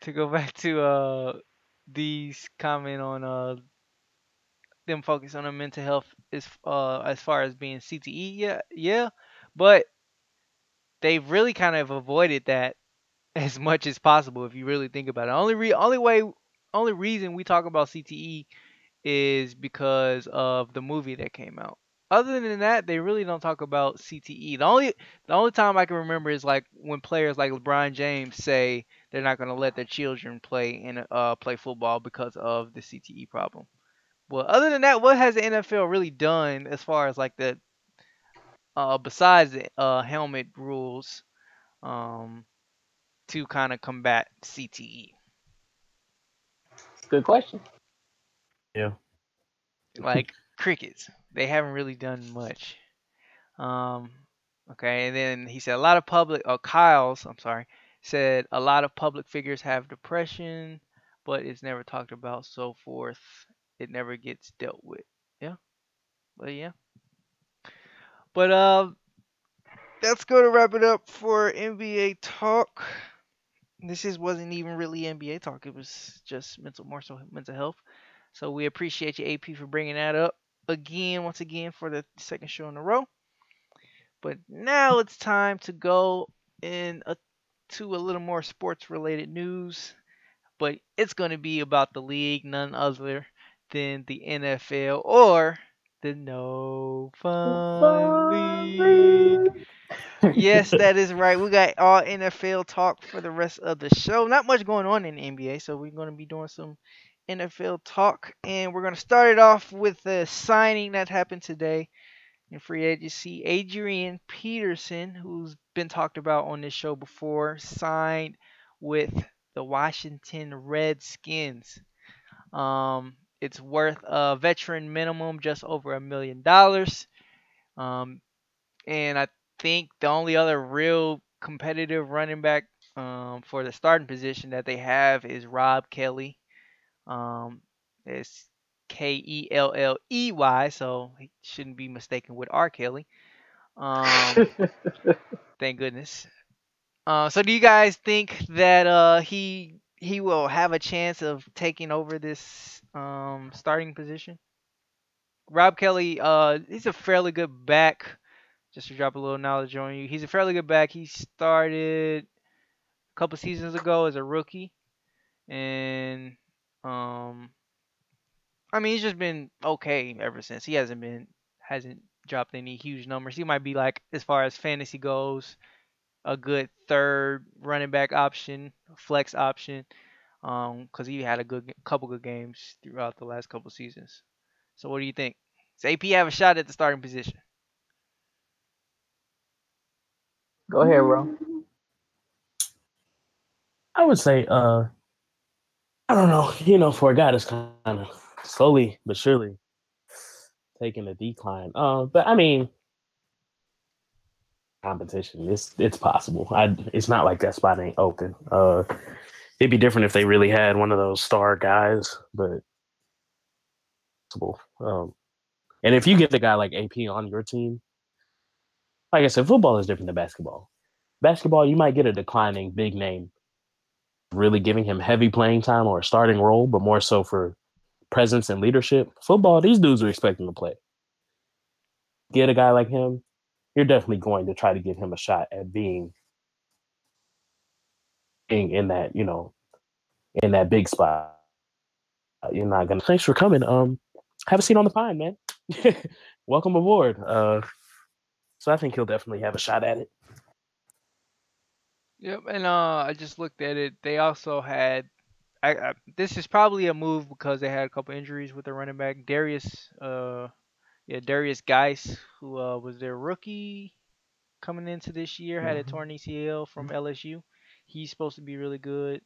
To go back to these comment on them focus on their mental health as far as being CTE, yeah, but they've really kind of avoided that as much as possible if you really think about it. Only reason we talk about CTE is because of the movie that came out. Other than that, they really don't talk about CTE. The only time I can remember is like when players like LeBron James say they're not going to let their children play football because of the CTE problem. Well, other than that, what has the NFL really done as far as like the besides the helmet rules um, to kind of combat CTE? Good question. Yeah. Like crickets, they haven't really done much. Okay, and then he said a lot of I'm sorry, said a lot of public figures have depression. but it's never talked about, so forth. It never gets dealt with. Yeah, but yeah. But that's gonna wrap it up for NBA talk. Wasn't even really NBA talk. It was just more so mental health. So we appreciate you, AP, for bringing that up once again for the second show in a row. But now it's time to go to a little more sports related news. But it's going to be about the league, none other than the NFL or the No Fun League. Yes, that is right. We got all NFL talk for the rest of the show. Not much going on in the NBA, so we're going to be doing some NFL talk. And we're going to start it off with the signing that happened today in free agency. Adrian Peterson, who's been talked about on this show before, signed with the Washington Redskins. It's worth a veteran minimum just over $1 million. And I think the only other real competitive running back for the starting position that they have is Rob Kelly. It's Kelley, so he shouldn't be mistaken with R. Kelly. Thank goodness. So do you guys think that he will have a chance of taking over this starting position? Rob Kelly, he's a fairly good back. Just to drop a little knowledge on you, he's a fairly good back. He started a couple seasons ago as a rookie, and I mean he's just been okay ever since. He hasn't dropped any huge numbers. He might be like, as far as fantasy goes, a good third running back option, flex option, because he had a couple good games throughout the last couple seasons. So what do you think? Does AP have a shot at the starting position? Go ahead, bro. I would say, I don't know, for a guy that's kind of slowly but surely taking a decline. But I mean, competition, it's possible. It's not like that spot ain't open. It'd be different if they really had one of those star guys, but possible. And if you get the guy like AP on your team, like I said, football is different than basketball. Basketball, you might get a declining big name, really giving him heavy playing time or a starting role, but more so for presence and leadership. Football, these dudes are expecting to play. Get a guy like him, you're definitely going to try to give him a shot at being in that, in that big spot. You're not gonna. Thanks for coming. Have a seat on the pine, man. Welcome aboard. So I think he'll definitely have a shot at it. Yep, and I just looked at it. They also had, this is probably a move because they had a couple injuries with their running back Darius Geis, who was their rookie coming into this year, had a torn ACL from LSU. He's supposed to be really good.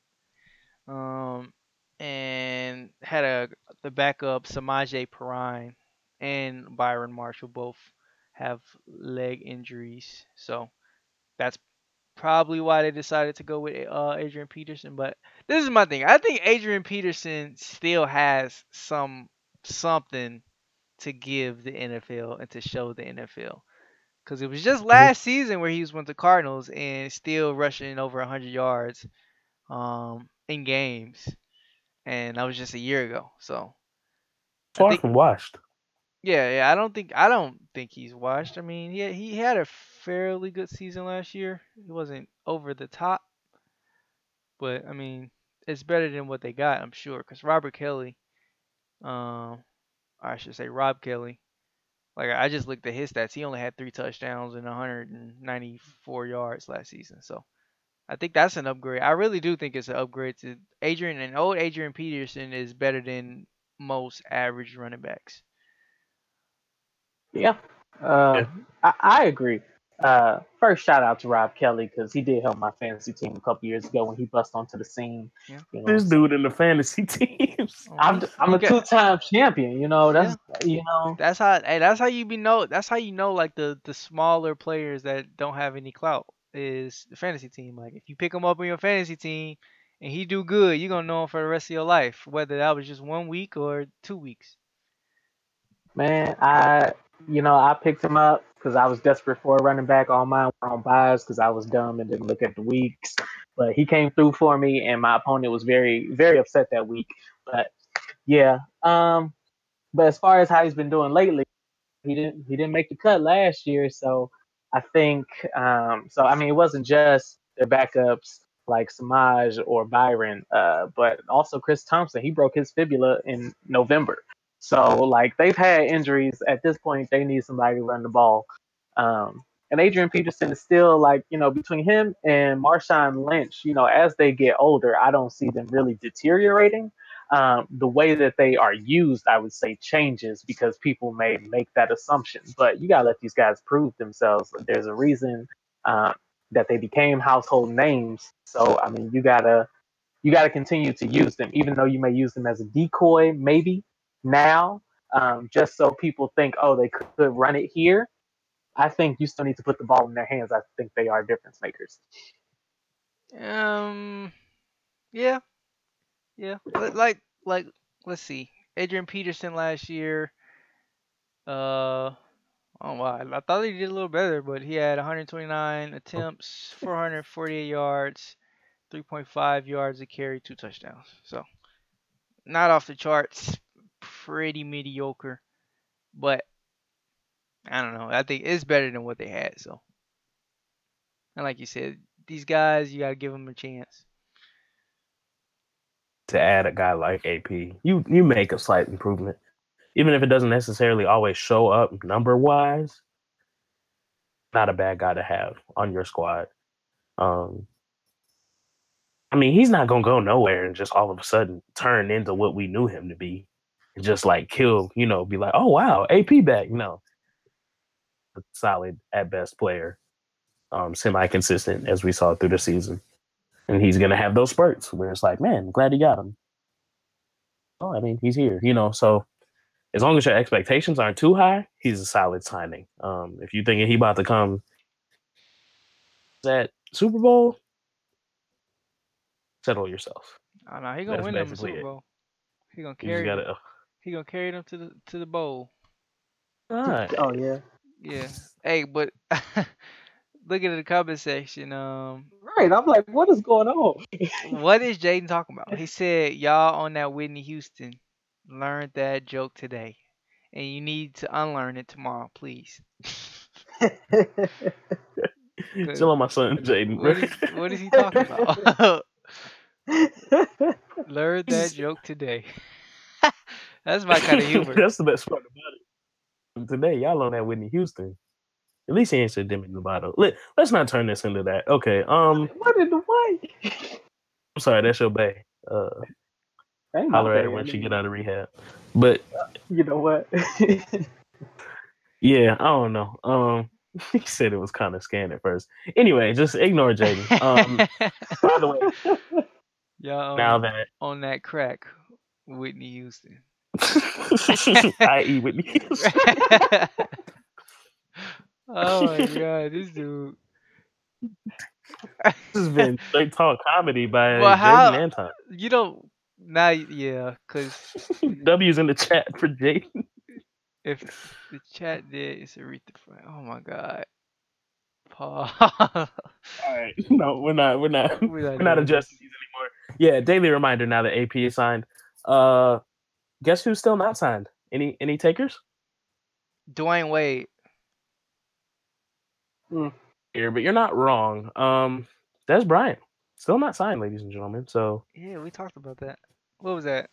And had the backup Samaje Perine and Byron Marshall both have leg injuries, so that's probably why they decided to go with Adrian Peterson. But this is my thing. I think Adrian Peterson still has something to give the NFL and to show the NFL. Because it was just last season where he was with the Cardinals and still rushing over 100 yards in games. And that was just a year ago. So far from washed. Yeah, I don't think he's washed. I mean, he had a fairly good season last year. It wasn't over the top, but I mean, it's better than what they got, I'm sure. Because Rob Kelly, like I just looked at his stats. He only had 3 touchdowns and 194 yards last season. So I think that's an upgrade. I really do think it's an upgrade to Adrian. And old Adrian Peterson is better than most average running backs. Yeah, I agree. First, shout out to Rob Kelly because he did help my fantasy team a couple years ago when he bust onto the scene. Yeah. This dude in the fantasy teams. I'm a 2-time champion. That's how you know. That's how you know, like the smaller players that don't have any clout is the fantasy team. Like if you pick them up on your fantasy team and he do good, you're gonna know him for the rest of your life, whether that was just 1 week or 2 weeks. Man, I picked him up because I was desperate for a running back. All mine were on buys because I was dumb and didn't look at the weeks. But he came through for me, and my opponent was very, very upset that week. But yeah, but as far as how he's been doing lately, he didn't make the cut last year. So I think so. I mean, it wasn't just their backups like Samaj or Byron, but also Chris Thompson. He broke his fibula in November. So like they've had injuries at this point. They need somebody to run the ball. And Adrian Peterson is still like, between him and Marshawn Lynch, as they get older, I don't see them really deteriorating. The way that they are used, I would say, changes because people may make that assumption. But you gotta let these guys prove themselves. There's a reason that they became household names. So I mean, you gotta continue to use them, even though you may use them as a decoy, maybe now, just so people think, oh, they could run it here. I think you still need to put the ball in their hands. I think they are difference makers. Um, yeah, yeah. Like, let's see. Adrian Peterson last year. Oh wow, I thought he did a little better, but he had 129 attempts, 448 yards, 3.5 yards a carry, 2 touchdowns. So not off the charts, pretty mediocre, but I don't know. I think it's better than what they had. So, and like you said, these guys, you gotta give them a chance. To add a guy like AP, you make a slight improvement, even if it doesn't necessarily always show up number wise. Not a bad guy to have on your squad. I mean, he's not gonna go nowhere and just all of a sudden turn into what we knew him to be, and just like kill, be like, oh wow, AP back. No, a solid at best player, semi-consistent as we saw through the season, and he's gonna have those spurts where it's like, man, I'm glad he got him. Oh, I mean, he's here, So as long as your expectations aren't too high, he's a solid signing. If you thinking he about to come that Super Bowl, settle yourself. I know he gonna win them the Super Bowl. He gonna carry. He gonna carry them to the bowl. All right. Oh yeah. Yeah. Hey, but look at the comment section. Right. I'm like, what is going on? What is Jaden talking about? He said, y'all on that Whitney Houston learned that joke today, and you need to unlearn it tomorrow, please. Still on my son, Jaden. What is he talking about? Learn that joke today. That's my kind of humor. That's the best part about it. Today, y'all on that Whitney Houston. At least he ain't said Demi Lovato. Let's not turn this into that. Okay. What in the way? I'm sorry, that's your bae. Holler at her when she get out of rehab. But you know what? Yeah, I don't know. He said it was kind of scanned at first. Anyway, just ignore Jaden. By the way, y'all now that on that crack, Whitney Houston. I.e. Whitney Houston. Oh my god, this dude. This has been straight talk comedy by Jaden Anton. You don't now, yeah, because W's in the chat for Jaden. If the chat did, it's Aretha Frank. Oh my god, Paul. All right, no, we're not adjusting these anymore. Yeah, daily reminder now that AP is signed. Guess who's still not signed? Any takers? Dwayne Wade. Here, but you're not wrong. Dez Bryant still not signed, ladies and gentlemen. So yeah, we talked about that. What was that?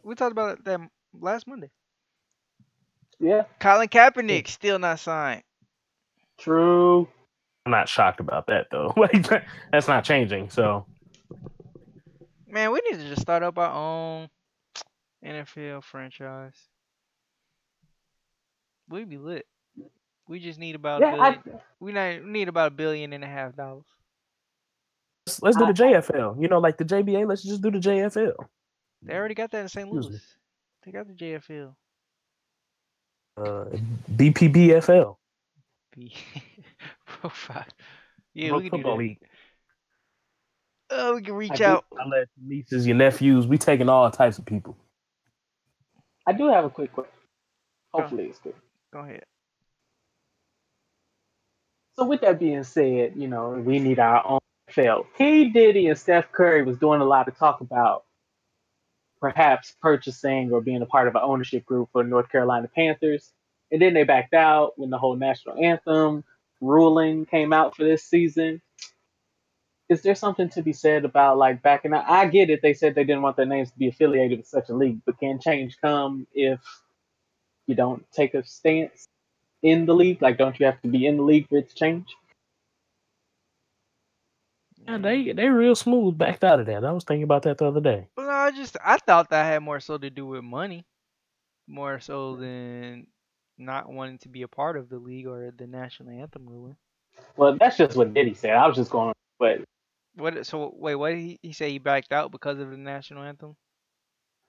We talked about that last Monday. Yeah. Colin Kaepernick still not signed. True. I'm not shocked about that though. That's not changing. So, man, we need to just start up our own NFL franchise. We'd be lit. We just need about $1 billion. We need about $1.5 billion. Let's do the JFL. Like the JBA. Let's just do the JFL. They already got that in St. Louis. They got the JFL. BPBFL. Profile. Yeah, we can do that. League. We can reach out. I let your nieces, your nephews. We taking all types of people. I do have a quick question. Go, Hopefully it's good. go ahead. So with that being said, we need our own NFL. P. Diddy and Steph Curry was doing a lot of talk about perhaps purchasing or being a part of an ownership group for North Carolina Panthers. And then they backed out when the whole national anthem ruling came out for this season. Is there something to be said about like backing out? I get it. They said they didn't want their names to be affiliated with such a league, but can change come if you don't take a stance in the league? Like, don't you have to be in the league for it to change? Yeah, they real smooth backed out of that. I was thinking about that the other day. Well, no, I thought that had more so to do with money, more so than not wanting to be a part of the league or the national anthem ruling. Well, that's just what Diddy said. I was just going, but What? So wait, what did he say? He backed out because of the national anthem?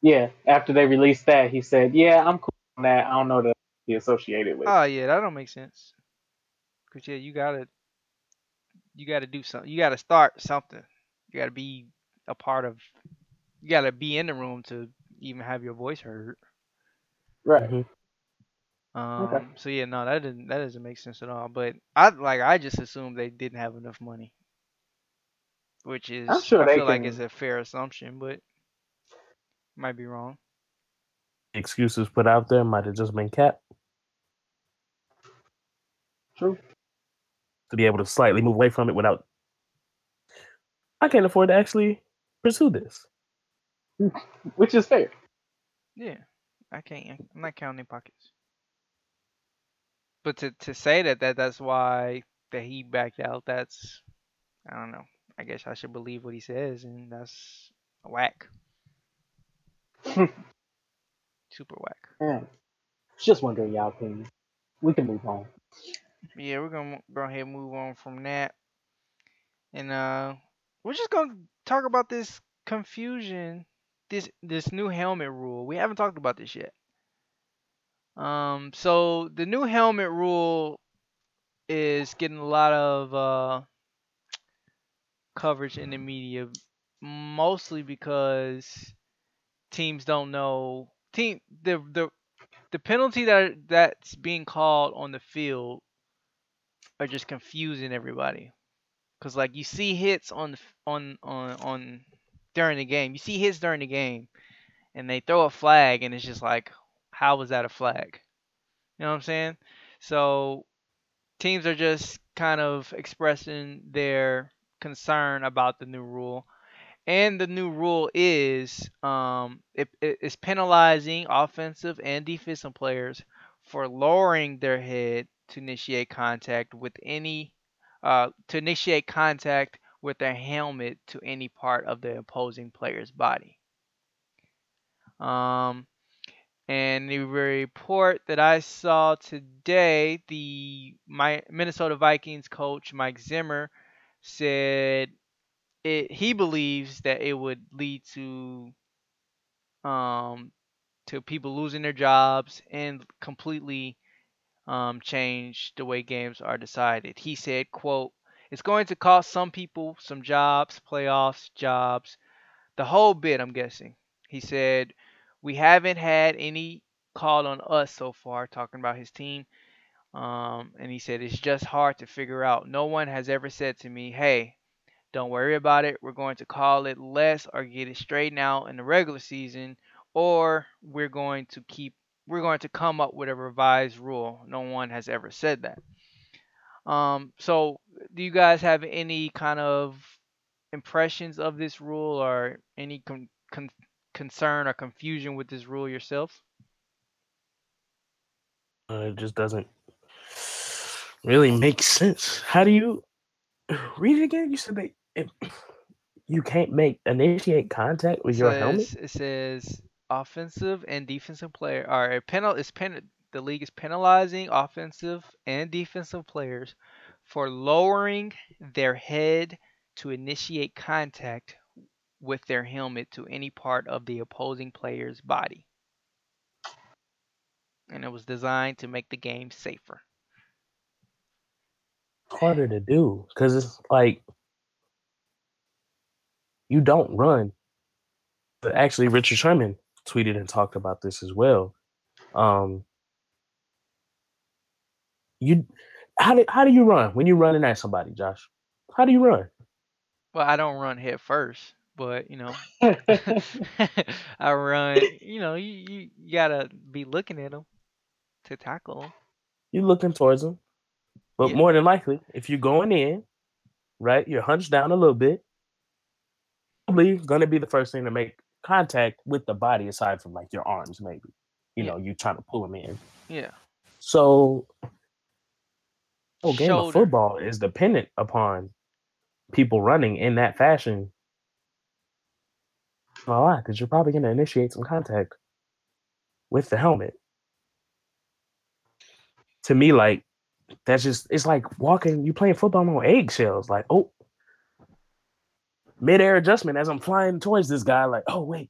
yeah, after they released that, he said, "Yeah, I'm cool on that. I don't know to be associated with." Oh yeah, that don't make sense. Cause yeah, you gotta do something. You gotta start something. You gotta be a part of. You gotta be in the room to even have your voice heard. Right. Mm-hmm. Okay. So yeah, no, that doesn't make sense at all. But I just assumed they didn't have enough money, which I'm is sure I they feel like it's can. a fair assumption, but might be wrong. Excuses put out there might have just been cap True. to be able to slightly move away from it without. I can't afford to actually pursue this. Which is fair. Yeah, I can't. I'm not counting pockets. But to say that's why that he backed out, that's I don't know. I guess I should believe what he says, and that's whack. Super whack. Yeah. Just wondering y'all opinion. We can move on. Yeah, we're gonna go ahead and move on from that, and we're just gonna talk about this confusion, this new helmet rule. We haven't talked about this yet. So the new helmet rule is getting a lot of coverage in the media, mostly because teams don't know the penalty that's being called on the field are just confusing everybody. Cause like you see hits on during the game, you see hits during the game, and they throw a flag, and it's just like, how was that a flag? You know what I'm saying? So teams are just kind of expressing their concern about the new rule. And the new rule is it's penalizing offensive and defensive players for lowering their head to initiate contact with their helmet to any part of the opposing player's body. Um, and the report that I saw today, my Minnesota Vikings coach Mike Zimmer said he believes that it would lead um, to people losing their jobs and completely change the way games are decided. He said, quote, "It's going to cost some people some jobs, playoffs, jobs, the whole bit, I'm guessing." He said, "We haven't had any call on us so far," talking about his team. And he said, "It's just hard to figure out. No one has ever said to me, hey, don't worry about it. We're going to call it less or get it straightened out in the regular season, or we're going to come up with a revised rule. No one has ever said that." So do you guys have any kind of impressions of this rule or any concern or confusion with this rule yourself? It just doesn't really make sense. How do you read it again? You said you can't initiate contact with your helmet. It says offensive and defensive player are the league is penalizing offensive and defensive players for lowering their head to initiate contact with their helmet to any part of the opposing player's body. And it was designed to make the game safer. Harder to do because it's like you don't run. But actually, Richard Sherman tweeted and talked about this as well. You how do you run when you're running at somebody, Josh? How do you run? Well, I don't run head first, but I run. You gotta be looking at them to tackle 'em. You're looking towards them, but Yeah, more than likely, if you're going in, right, you're hunched down a little bit. Probably gonna be the first thing to make contact with the body, aside from like your arms, maybe. yeah, You trying to pull them in. yeah. So, whole game of Shoulder. football is dependent upon people running in that fashion. A lot, because you're probably gonna initiate some contact with the helmet. To me, like that's just it's like walking. You playing football on eggshells. Like, oh, mid-air adjustment as I'm flying towards this guy. Like, oh wait,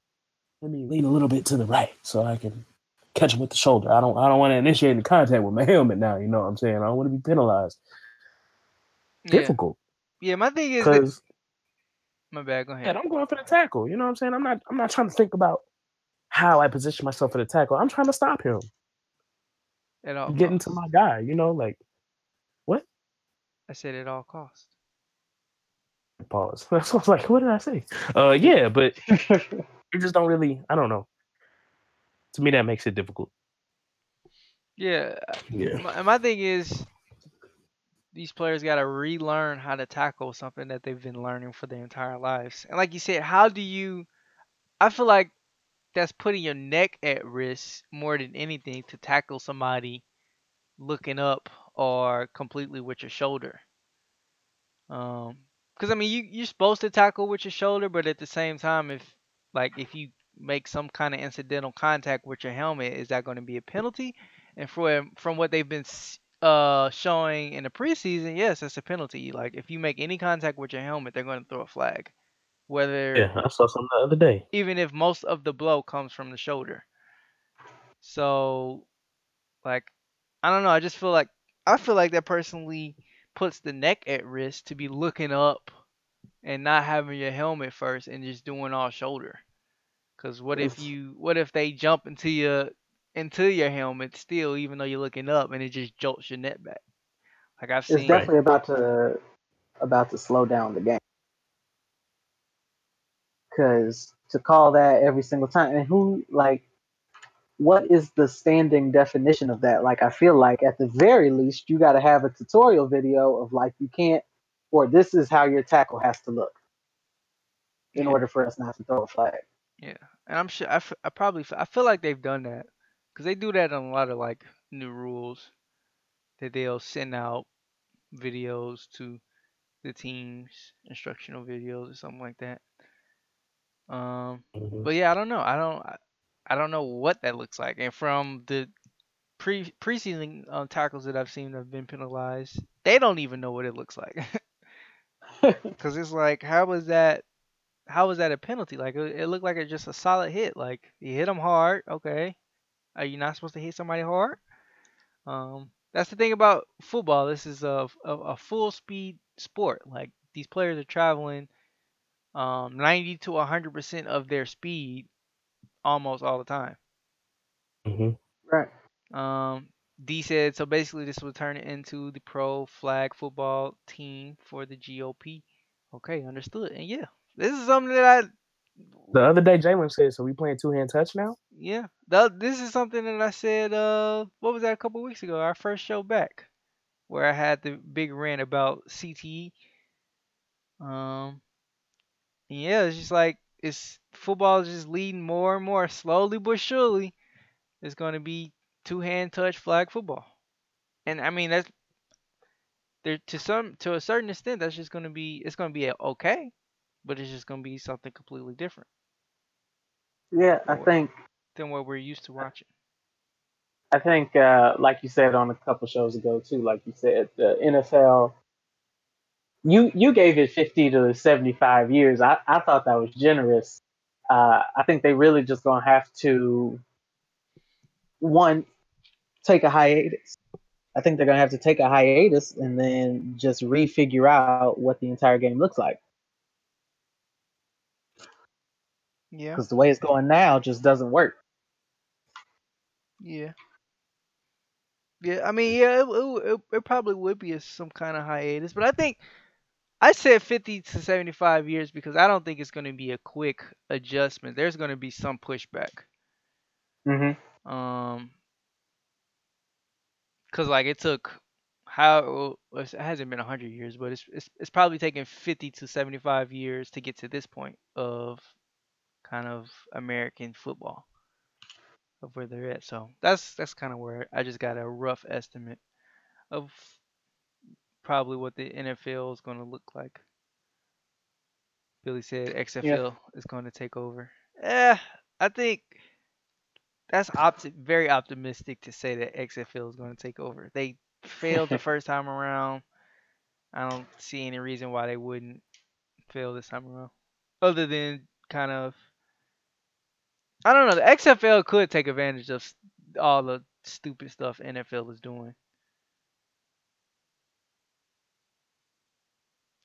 let me lean a little bit to the right so I can catch him with the shoulder. I don't want to initiate the contact with my helmet now. You know what I'm saying? I don't want to be penalized. Yeah, Difficult yeah. My thing is that because my bad. Go yeah, ahead. I'm going for the tackle. You know what I'm saying? I'm not trying to think about how I position myself for the tackle. I'm trying to stop him At all getting to costs. my guy. You know, like what? I said at all costs. Pause. So I was like, what did I say? Yeah, but you just don't really. I don't know. To me, that makes it difficult. Yeah. Yeah. My thing is these players got to relearn how to tackle something that they've been learning for their entire lives. And like you said, how do you? I feel like that's putting your neck at risk more than anything to tackle somebody looking up or completely with your shoulder. Because I mean, you're supposed to tackle with your shoulder, but at the same time, if you make some kind of incidental contact with your helmet, is that going to be a penalty? And from what they've been showing in the preseason, yes, that's a penalty. Like if you make any contact with your helmet, they're going to throw a flag, whether Yeah, I saw something the other day. even if most of the blow comes from the shoulder. So like I don't know, I feel like that personally puts the neck at risk to be looking up and not having your helmet first and just doing all shoulder. Cause what if they jump into your helmet still, even though you're looking up, and it just jolts your net back. Like I've It's seen. Right. definitely about to slow down the game. Because to call that every single time, and who like, what is the standing definition of that? Like, I feel like at the very least, you got to have a tutorial video of like you can't, or this is how your tackle has to look in Yeah, order for us not to throw a flag. yeah, and I'm sure I feel like they've done that, cause they do that on a lot of like new rules that they'll send out videos to the teams, instructional videos or something like that. Um, Mm-hmm. but yeah, I don't know. I don't know what that looks like. And from the preseason tackles that I've seen that have been penalized, they don't even know what it looks like. Cause it's like, how was that? How was that a penalty? Like it looked like it's just a solid hit. Like you hit them hard. Okay, are you not supposed to hit somebody hard? That's the thing about football. This is a full speed sport. Like these players are traveling 90 to 100% of their speed almost all the time. Mm-hmm. Right. D said so. Basically, this will turn it into the pro flag football team for the GOP. Okay, understood. And yeah, this is something that The other day, Jalen said, "So we playing two-hand touch now?" this is something that I said. What was that, a couple weeks ago? Our first show back, where I had the big rant about CTE. Um, yeah, it's just like it's football is just leading more and more slowly but surely. It's going to be two-hand touch flag football, and I mean that's there to a certain extent. That's just going to be it's going to be okay, but it's just going to be something completely different Yeah, than what we're used to watching. I think, like you said on a couple shows ago too, like you said, the NFL. You gave it 50 to 75 years. I thought that was generous. I think they really just gonna have to one take a hiatus. I think they're gonna have to take a hiatus and then just refigure out what the entire game looks like. Yeah. Because the way it's going now just doesn't work. Yeah. Yeah. I mean, yeah, it probably would be some kind of hiatus, but I said 50 to 75 years because I don't think it's going to be a quick adjustment. There's going to be some pushback. Mm-hmm. Cause like it took how it hasn't been 100 years, but it's probably taken 50 to 75 years to get to this point of kind of American football of where they're at. So that's kind of where I just got a rough estimate of probably what the NFL is going to look like. Billy said Yeah. XFL is going to take over. I think that's very optimistic to say that XFL is going to take over. They failed the first time around. I don't see any reason why they wouldn't fail this time around. Other than kind of, I don't know. The XFL could take advantage of all the stupid stuff NFL is doing.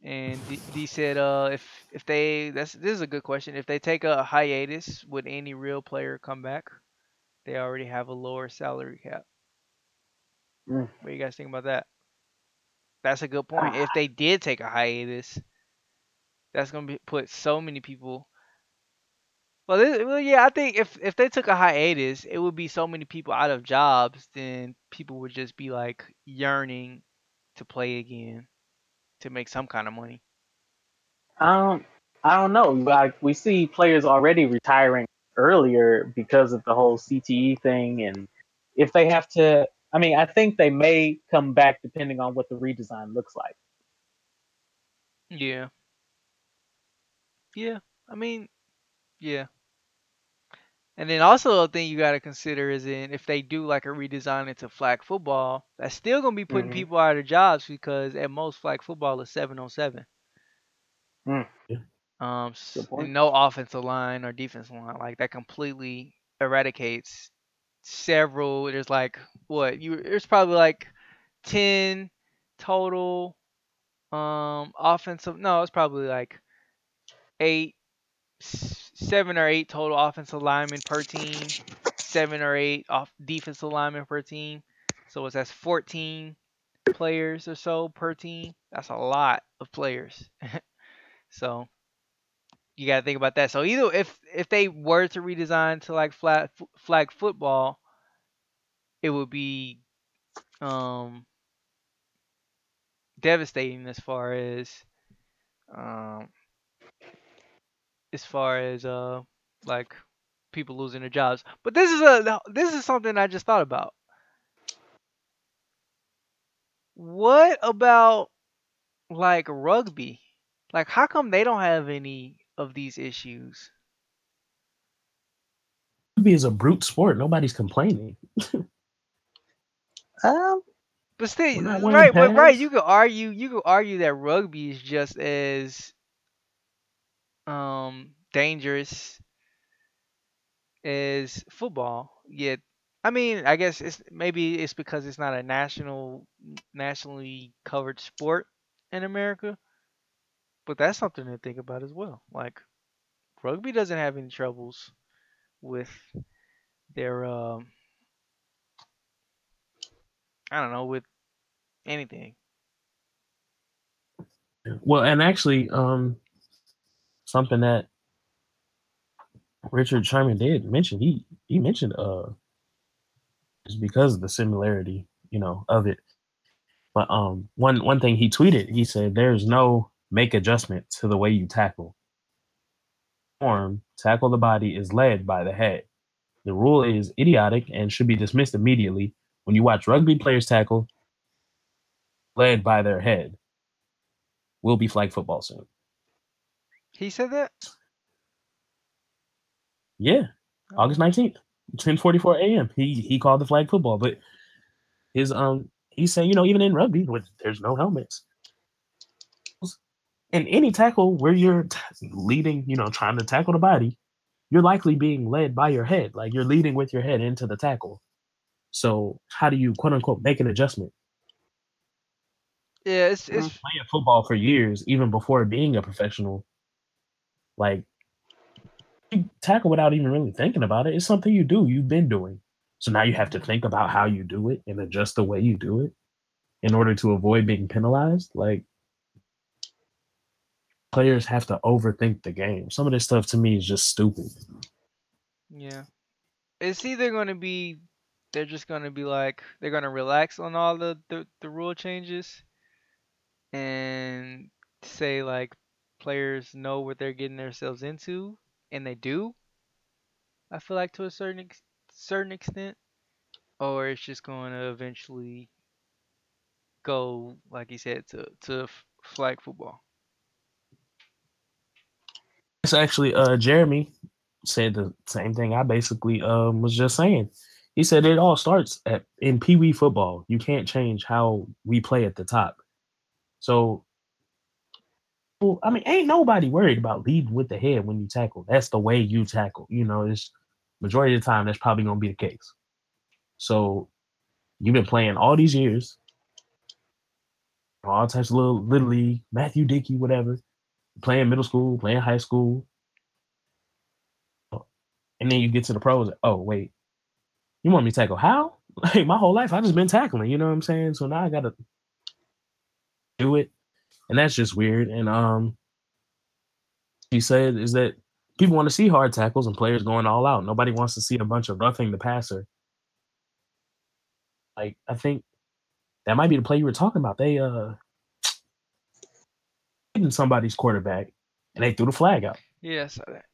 And D said, if they this is a good question. If they take a hiatus, would any real player come back? They already have a lower salary cap. Mm. What do you guys think about that? That's a good point. Ah, If they did take a hiatus, that's gonna put so many people. Well, yeah, I think if they took a hiatus, it would be so many people out of jobs, then people would just be like yearning to play again to make some kind of money. I don't know. Like we see players already retiring earlier because of the whole CTE thing, and if they have to, I mean, I think they may come back depending on what the redesign looks like. Yeah, yeah. I mean, yeah. And then also a thing you got to consider is in if they do like a redesign into flag football, that's still gonna be putting Mm-hmm. people out of jobs because at most flag football is 7-on-7. Mm. Yeah. Good point. And no offensive line or defensive line like that completely eradicates several. There's like what you there's probably like 10 total offensive. No, it's probably like eight, 7 or 8 total offensive linemen per team, 7 or 8 off defensive linemen per team. So that's 14 players or so per team. That's a lot of players. So you got to think about that. So either if they were to redesign to like flag football, it would be um devastating um as far as like people losing their jobs. But this is something I just thought about. What about like rugby? Like how come they don't have any of these issues? Rugby is a brute sport. Nobody's complaining. Um, But We're still, not wearing right, pads. you could argue that rugby is just as dangerous as football. Yet, I mean, I guess maybe it's because it's not a nationally covered sport in America. But that's something to think about as well. Like rugby doesn't have any troubles with their I don't know, with anything. Well, and actually, something that Richard Sherman did mention, he mentioned is because of the similarity, of it. But one thing he tweeted, he said, "There's no make adjustment to the way you tackle. Tackle the body is led by the head. The rule is idiotic and should be dismissed immediately. When you watch rugby players tackle, led by their head, will be flag football soon." He said that? Yeah, August 19th, 10:44 a.m. He called the flag football, but he's saying, even in rugby, there's no helmets. In any tackle where you're leading, trying to tackle the body, you're likely being led by your head. Like you're leading with your head into the tackle. So how do you quote unquote make an adjustment? Yeah, it's Playing football for years, even before being a professional, like You tackle without even really thinking about it. It's something you do. You've been doing. So now you have to think about how you do it and adjust the way you do it in order to avoid being penalized. Like players have to overthink the game. Some of this stuff to me is just stupid. Yeah. It's either going to be they're just going to be like they're going to relax on all the rule changes and say like players know what they're getting themselves into, and they do. I feel like to a certain extent, or it's just going to eventually go like you said to flag football. It's actually Jeremy said the same thing I basically was just saying. He said it all starts at in Pee Wee football. You can't change how we play at the top. So, well, I mean, ain't nobody worried about leading with the head when you tackle. That's the way you tackle. You know, it's majority of the time that's probably gonna be the case. So you've been playing all these years, all types of little league, Matthew Dickey, whatever, playing middle school, playing high school, and then you get to the pros. Oh wait, you want me to tackle how? Like my whole life I just been tackling. You know what I'm saying? So now I gotta do it, and that's just weird. And he said is that people want to see hard tackles and players going all out. Nobody wants to see a bunch of roughing the passer. Like I think that might be the play you were talking about. They hitting somebody's quarterback and they threw the flag out. Yeah, I saw that.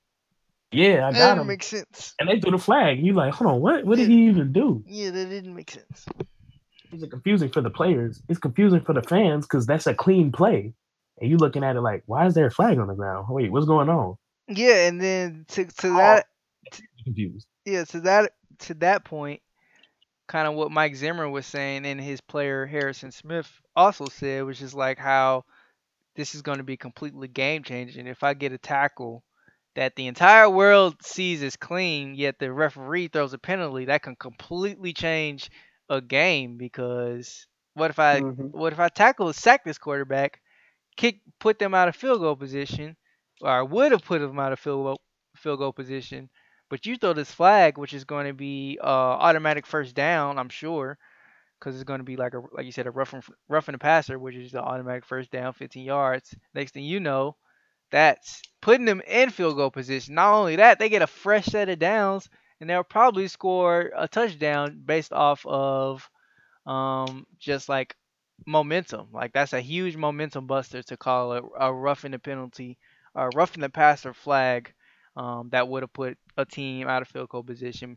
Yeah, I That got didn't him. make sense. And they threw the flag. You like, hold on, what? What did he even do? Yeah, that didn't make sense. It's confusing for the players. It's confusing for the fans because that's a clean play. And you looking at it like, why is there a flag on the ground? Wait, what's going on? Yeah, and then to that Confused. yeah, to that point, kind of what Mike Zimmer was saying and his player Harrison Smith also said, which is like how this is going to be completely game changing. If I get a tackle that the entire world sees as clean, yet the referee throws a penalty, that can completely change a game. Because what if I tackle sack this quarterback, put them out of field goal position, or I would have put them out of field goal position, but you throw this flag, which is going to be automatic first down, I'm sure, because it's going to be like you said, a roughing the passer, which is the automatic first down, 15 yards. Next thing you know, that's putting them in field goal position. Not only that, they get a fresh set of downs, and they'll probably score a touchdown based off of just like momentum. Like that's a huge momentum buster to call a roughing the penalty or roughing the passer flag that would have put a team out of field goal position,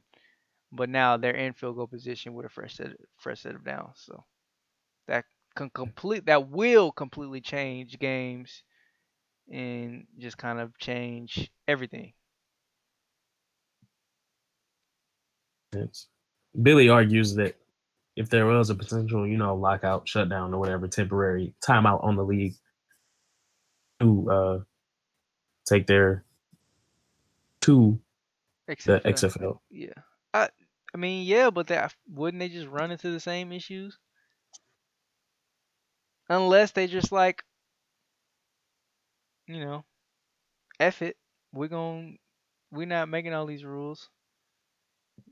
but now they're in field goal position with a fresh set of downs. So that that will completely change games and just kind of change everything. Billy argues that if there was a potential, lockout, shutdown, or whatever, temporary timeout on the league to take their to the XFL. Yeah. I mean, yeah, but wouldn't they just run into the same issues? Unless they just like, F it. We're not making all these rules.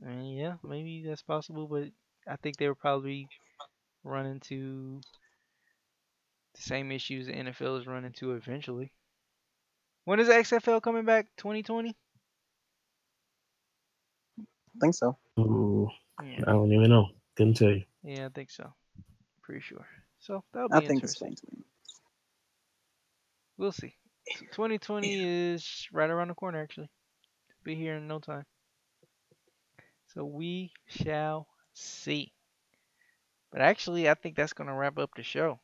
I mean, yeah, maybe that's possible, but I think they would probably run into the same issues the NFL is running into eventually. When is the XFL coming back? 2020? I think so. Ooh, yeah. I don't even know. Couldn't tell you. Yeah, I think so. Pretty sure. So that'll be interesting. It's 2020. We'll see. So 2020 is right around the corner, actually. Be here in no time. So we shall see. But actually, I think that's going to wrap up the show.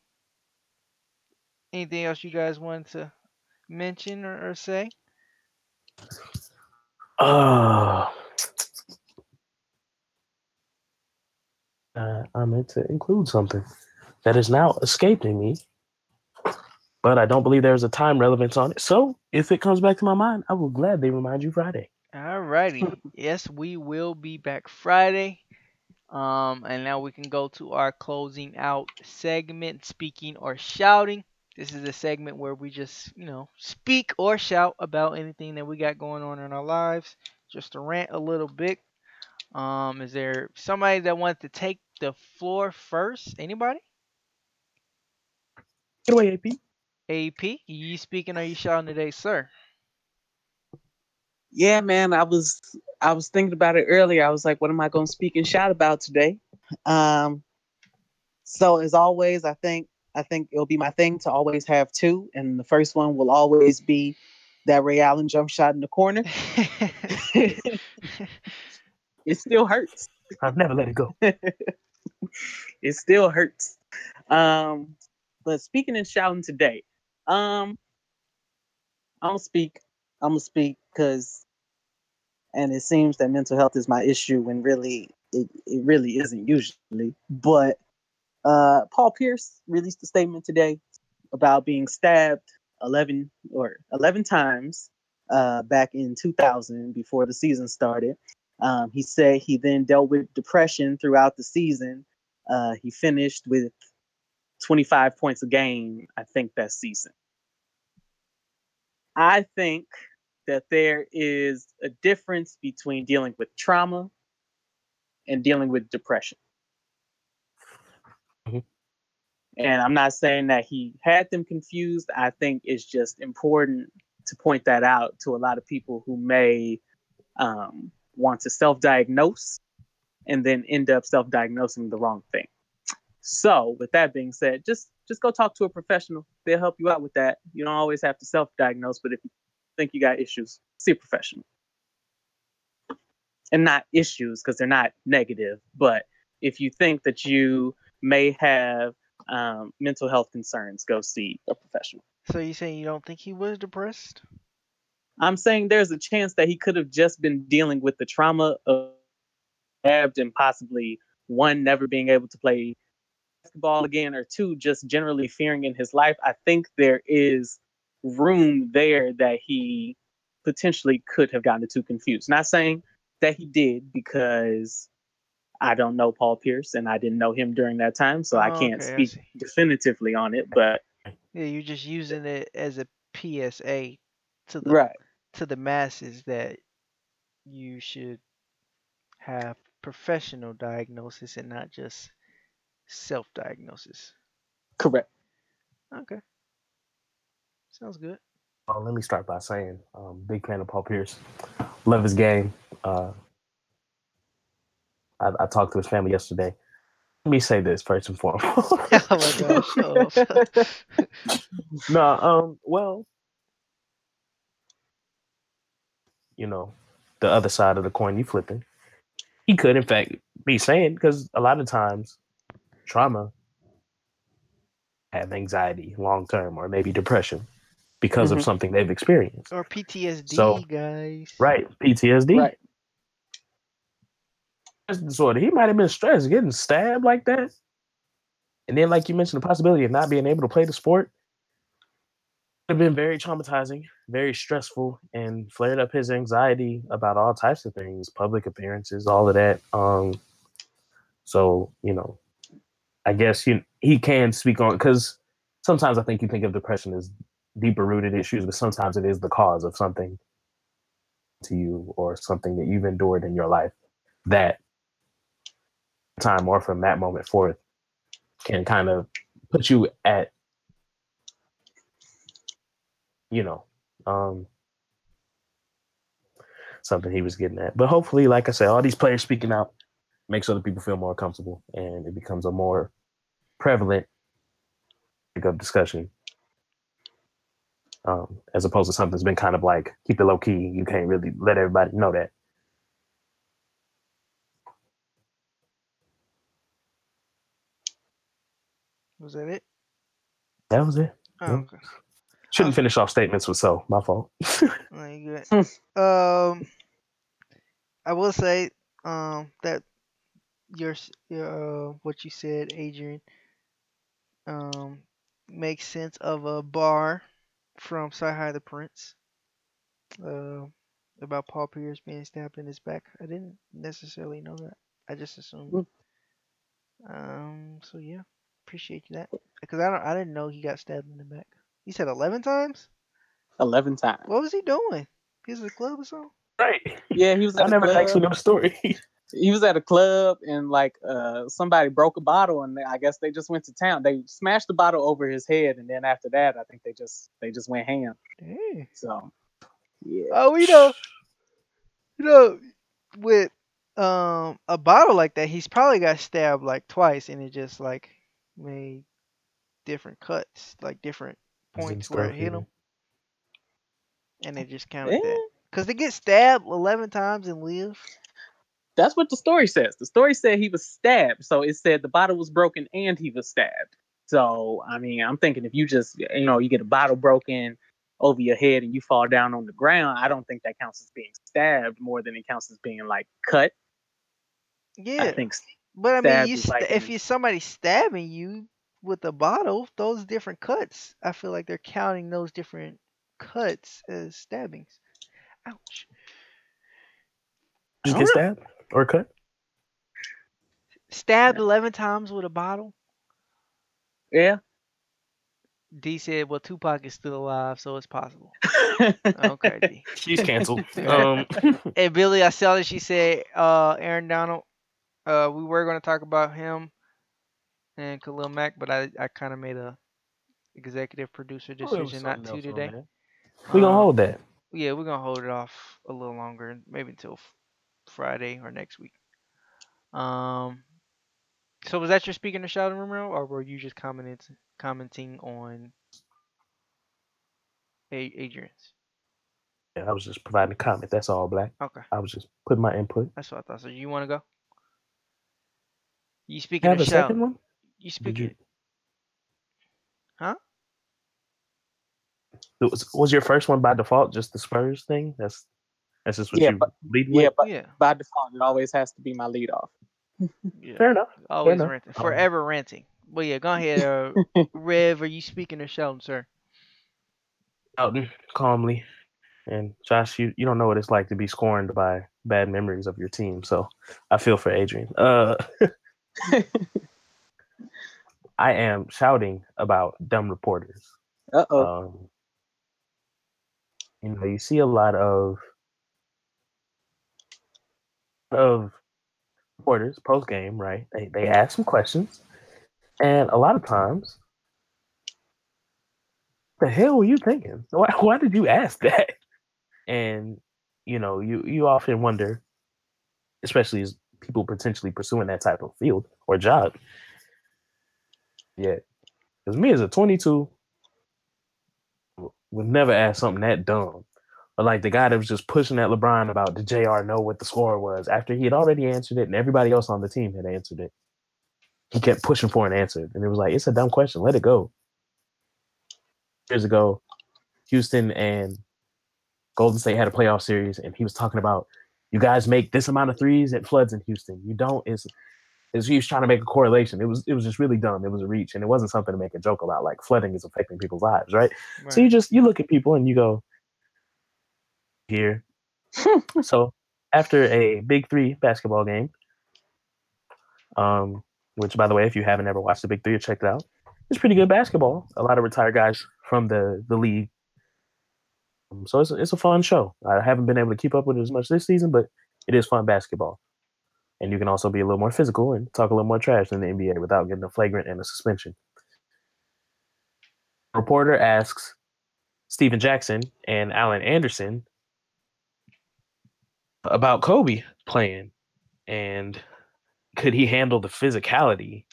Anything else you guys wanted to mention or say? I meant to include something that is now escaping me, but I don't believe there's a time relevance on it. So if it comes back to my mind, I will gladly remind you Friday. Alrighty. Yes, we will be back Friday. And now we can go to our closing out segment, speaking or shouting. This is a segment where we just, speak or shout about anything that we got going on in our lives, just to rant a little bit. Is there somebody that wants to take the floor first? Anybody? Get away, AP. AP, you speaking or you shouting today, sir? Yeah, man, I was thinking about it earlier. I was like, what am I going to speak and shout about today? Um, so as always, I think it'll be my thing to always have two, and the first one will always be that Ray Allen jump shot in the corner. It still hurts. I've never let it go. It still hurts. Um, but speaking and shouting today, um, I'm gonna speak. I'm gonna speak because, and it seems that mental health is my issue, when really it really isn't usually. But Paul Pierce released a statement today about being stabbed 11 times back in 2000 before the season started. He said he then dealt with depression throughout the season. He finished with 25 points a game, I think, that season. I think that there is a difference between dealing with trauma and dealing with depression. Mhm. And I'm not saying that he had them confused. I think it's just important to point that out to a lot of people who may want to self-diagnose and then end up self-diagnosing the wrong thing. So, with that being said, just go talk to a professional. They'll help you out with that. You don't always have to self-diagnose, but if you think you got issues, see a professional. And not issues, because they're not negative, but if you think that you may have mental health concerns, go see a professional. So you saying you don't think he was depressed? I'm saying there's a chance that he could have just been dealing with the trauma of stabbed, and possibly, one, never being able to play basketball again, or two, just generally fearing in his life. I think there is room there that he potentially could have gotten too confused. Not saying that he did, because I don't know Paul Pierce and I didn't know him during that time, so I Oh, can't okay, I speak see. definitively on it. But Yeah, you're just using it as a PSA to the right, to the masses that you should have professional diagnosis and not just self-diagnosis. correct. Okay, sounds good. Let me start by saying, big fan of Paul Pierce. Love his game. I talked to his family yesterday. Let me say this first and foremost. Oh my gosh, shut up. No, well, you know, the other side of the coin you flipping. He could, in fact, be saying, because a lot of times trauma have anxiety long term, or maybe depression, because of something they've experienced. Or PTSD, So, guys. right, PTSD. Right. Disorder. He might have been stressed, getting stabbed like that. And then, like you mentioned, the possibility of not being able to play the sport would have been very traumatizing, very stressful, and flared up his anxiety about all types of things, public appearances, all of that. So, I guess he can speak on, because sometimes I think you think of depression as deeper rooted issues, but sometimes it is the cause of something to you, or something that you've endured in your life that time, or from that moment forth, can kind of put you at, um, something he was getting at. But hopefully, like I said, all these players speaking out makes other people feel more comfortable, and it becomes a more prevalent of discussion, as opposed to something that's been kind of like, keep it low key. You can't really let everybody know that. Was that it? That was it. Oh, okay. Shouldn't finish off statements with "so." My fault. Oh, you good. I will say, that your what you said, Adrian, um, makes sense of a bar from Sci High the Prince, uh, about Paul Pierce being stabbed in his back. I didn't necessarily know that. I just assumed. So yeah, appreciate that because I didn't know he got stabbed in the back. He said 11 times. 11 times. What was he doing? He was at a club or something. Right. Yeah, he was at I a never club. actually know the story. He was at a club and like somebody broke a bottle and I guess they just went to town. They smashed the bottle over his head and then after that I think they just went ham. Dang. So yeah. Oh, with a bottle like that, he's probably got stabbed like twice, and it just like made different cuts, like different points where it hit him, and they just counted that. Cause they get stabbed 11 times and live. That's what the story says. The story said he was stabbed, so it said the bottle was broken and he was stabbed. So I mean, I'm thinking if you just you get a bottle broken over your head and you fall down on the ground, I don't think that counts as being stabbed more than it counts as being like cut. Yeah, I think. But I mean, like if you're somebody stabbing you with a bottle, those different cuts, I feel like they're counting those different cuts as stabbings. Ouch. Just get stabbed or cut? Stabbed 11 times with a bottle? Yeah. D said, well, Tupac is still alive, so it's possible. Okay, D. She's canceled. Hey, Billy, I saw that she said Aaron Donald. We were going to talk about him and Khalil Mack, but I kind of made a executive producer decision not to today. We're going to hold that. Yeah, we're going to hold it off a little longer, maybe until Friday or next week. So was that your speaking to Sheldon Romero, or were you just commenting on Adrian's? Yeah, I was just providing a comment. That's all, Black. Okay. I was just putting my input. That's what I thought. So you want to go? You speaking to Sheldon? Second one? You speaking? Huh? Was your first one by default just the Spurs thing? That's just what you lead with? Yeah, but by default, it always has to be my lead off. Yeah. Fair enough. Always ranting. Forever ranting. Well, yeah, go ahead, Rev. Are you speaking to Sheldon, sir? Sheldon, calmly. And Josh, you don't know what it's like to be scorned by bad memories of your team, so I feel for Adrian. I am shouting about dumb reporters. You see a lot of reporters post game, right? They ask some questions, and a lot of times, the hell were you thinking? Why did you ask that? And you often wonder, especially as people potentially pursuing that type of field or job. Yeah, because me as a 22 would never ask something that dumb. But like the guy that was just pushing at LeBron about did JR know what the score was after he had already answered it and everybody else on the team had answered it. He kept pushing for an answer. And it was like, it's a dumb question. Let it go. Years ago, Houston and Golden State had a playoff series, and he was talking about, you guys make this amount of threes, it floods in Houston. You don't. He was trying to make a correlation. It was just really dumb. It was a reach, and it wasn't something to make a joke about. Like flooding is affecting people's lives, right? So you look at people and you go, here. So after a Big Three basketball game, which by the way, if you haven't ever watched the Big Three or checked it out, it's pretty good basketball. A lot of retired guys from the league. So it's a fun show. I haven't been able to keep up with it as much this season, but it is fun basketball. And you can also be a little more physical and talk a little more trash than the NBA without getting a flagrant and a suspension. A reporter asks Steven Jackson and Alan Anderson about Kobe playing and could he handle the physicality.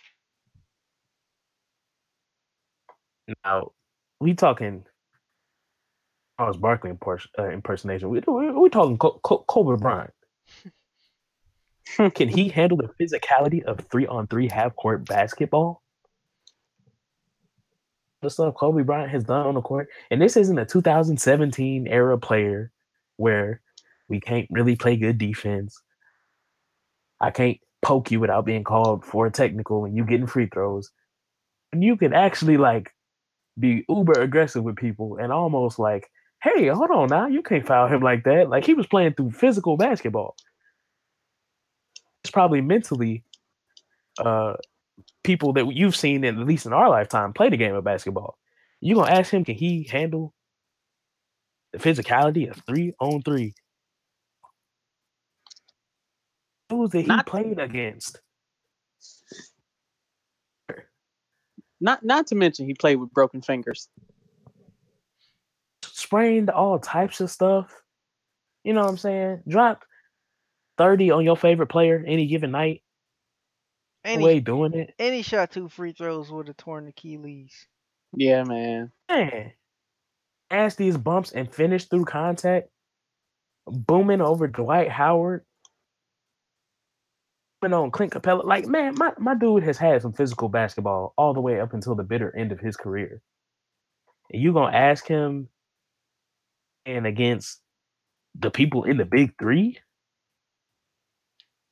Now, we talking Charles Barkley impersonation. We're talking Kobe Bryant. Can he handle the physicality of 3-on-3 half-court basketball? The stuff Kobe Bryant has done on the court. And this isn't a 2017 era player where we can't really play good defense. I can't poke you without being called for a technical and you getting free throws. And you can actually be uber aggressive with people and almost hey, hold on now, you can't foul him like that. Like he was playing through physical basketball. It's probably mentally people that you've seen, at least in our lifetime, play the game of basketball. You gonna ask him, can he handle the physicality of 3-on-3? Who's that he played against? Not to mention he played with broken fingers. Sprained all types of stuff. You know what I'm saying? Dropped 30 on your favorite player any given night. And way doing it. And he shot 2 free throws with a torn Achilles. Yeah, man. Ass these bumps and finish through contact. Booming over Dwight Howard. On Clint Capella. Like, man, my dude has had some physical basketball all the way up until the bitter end of his career. And you gonna ask him and against the people in the big three?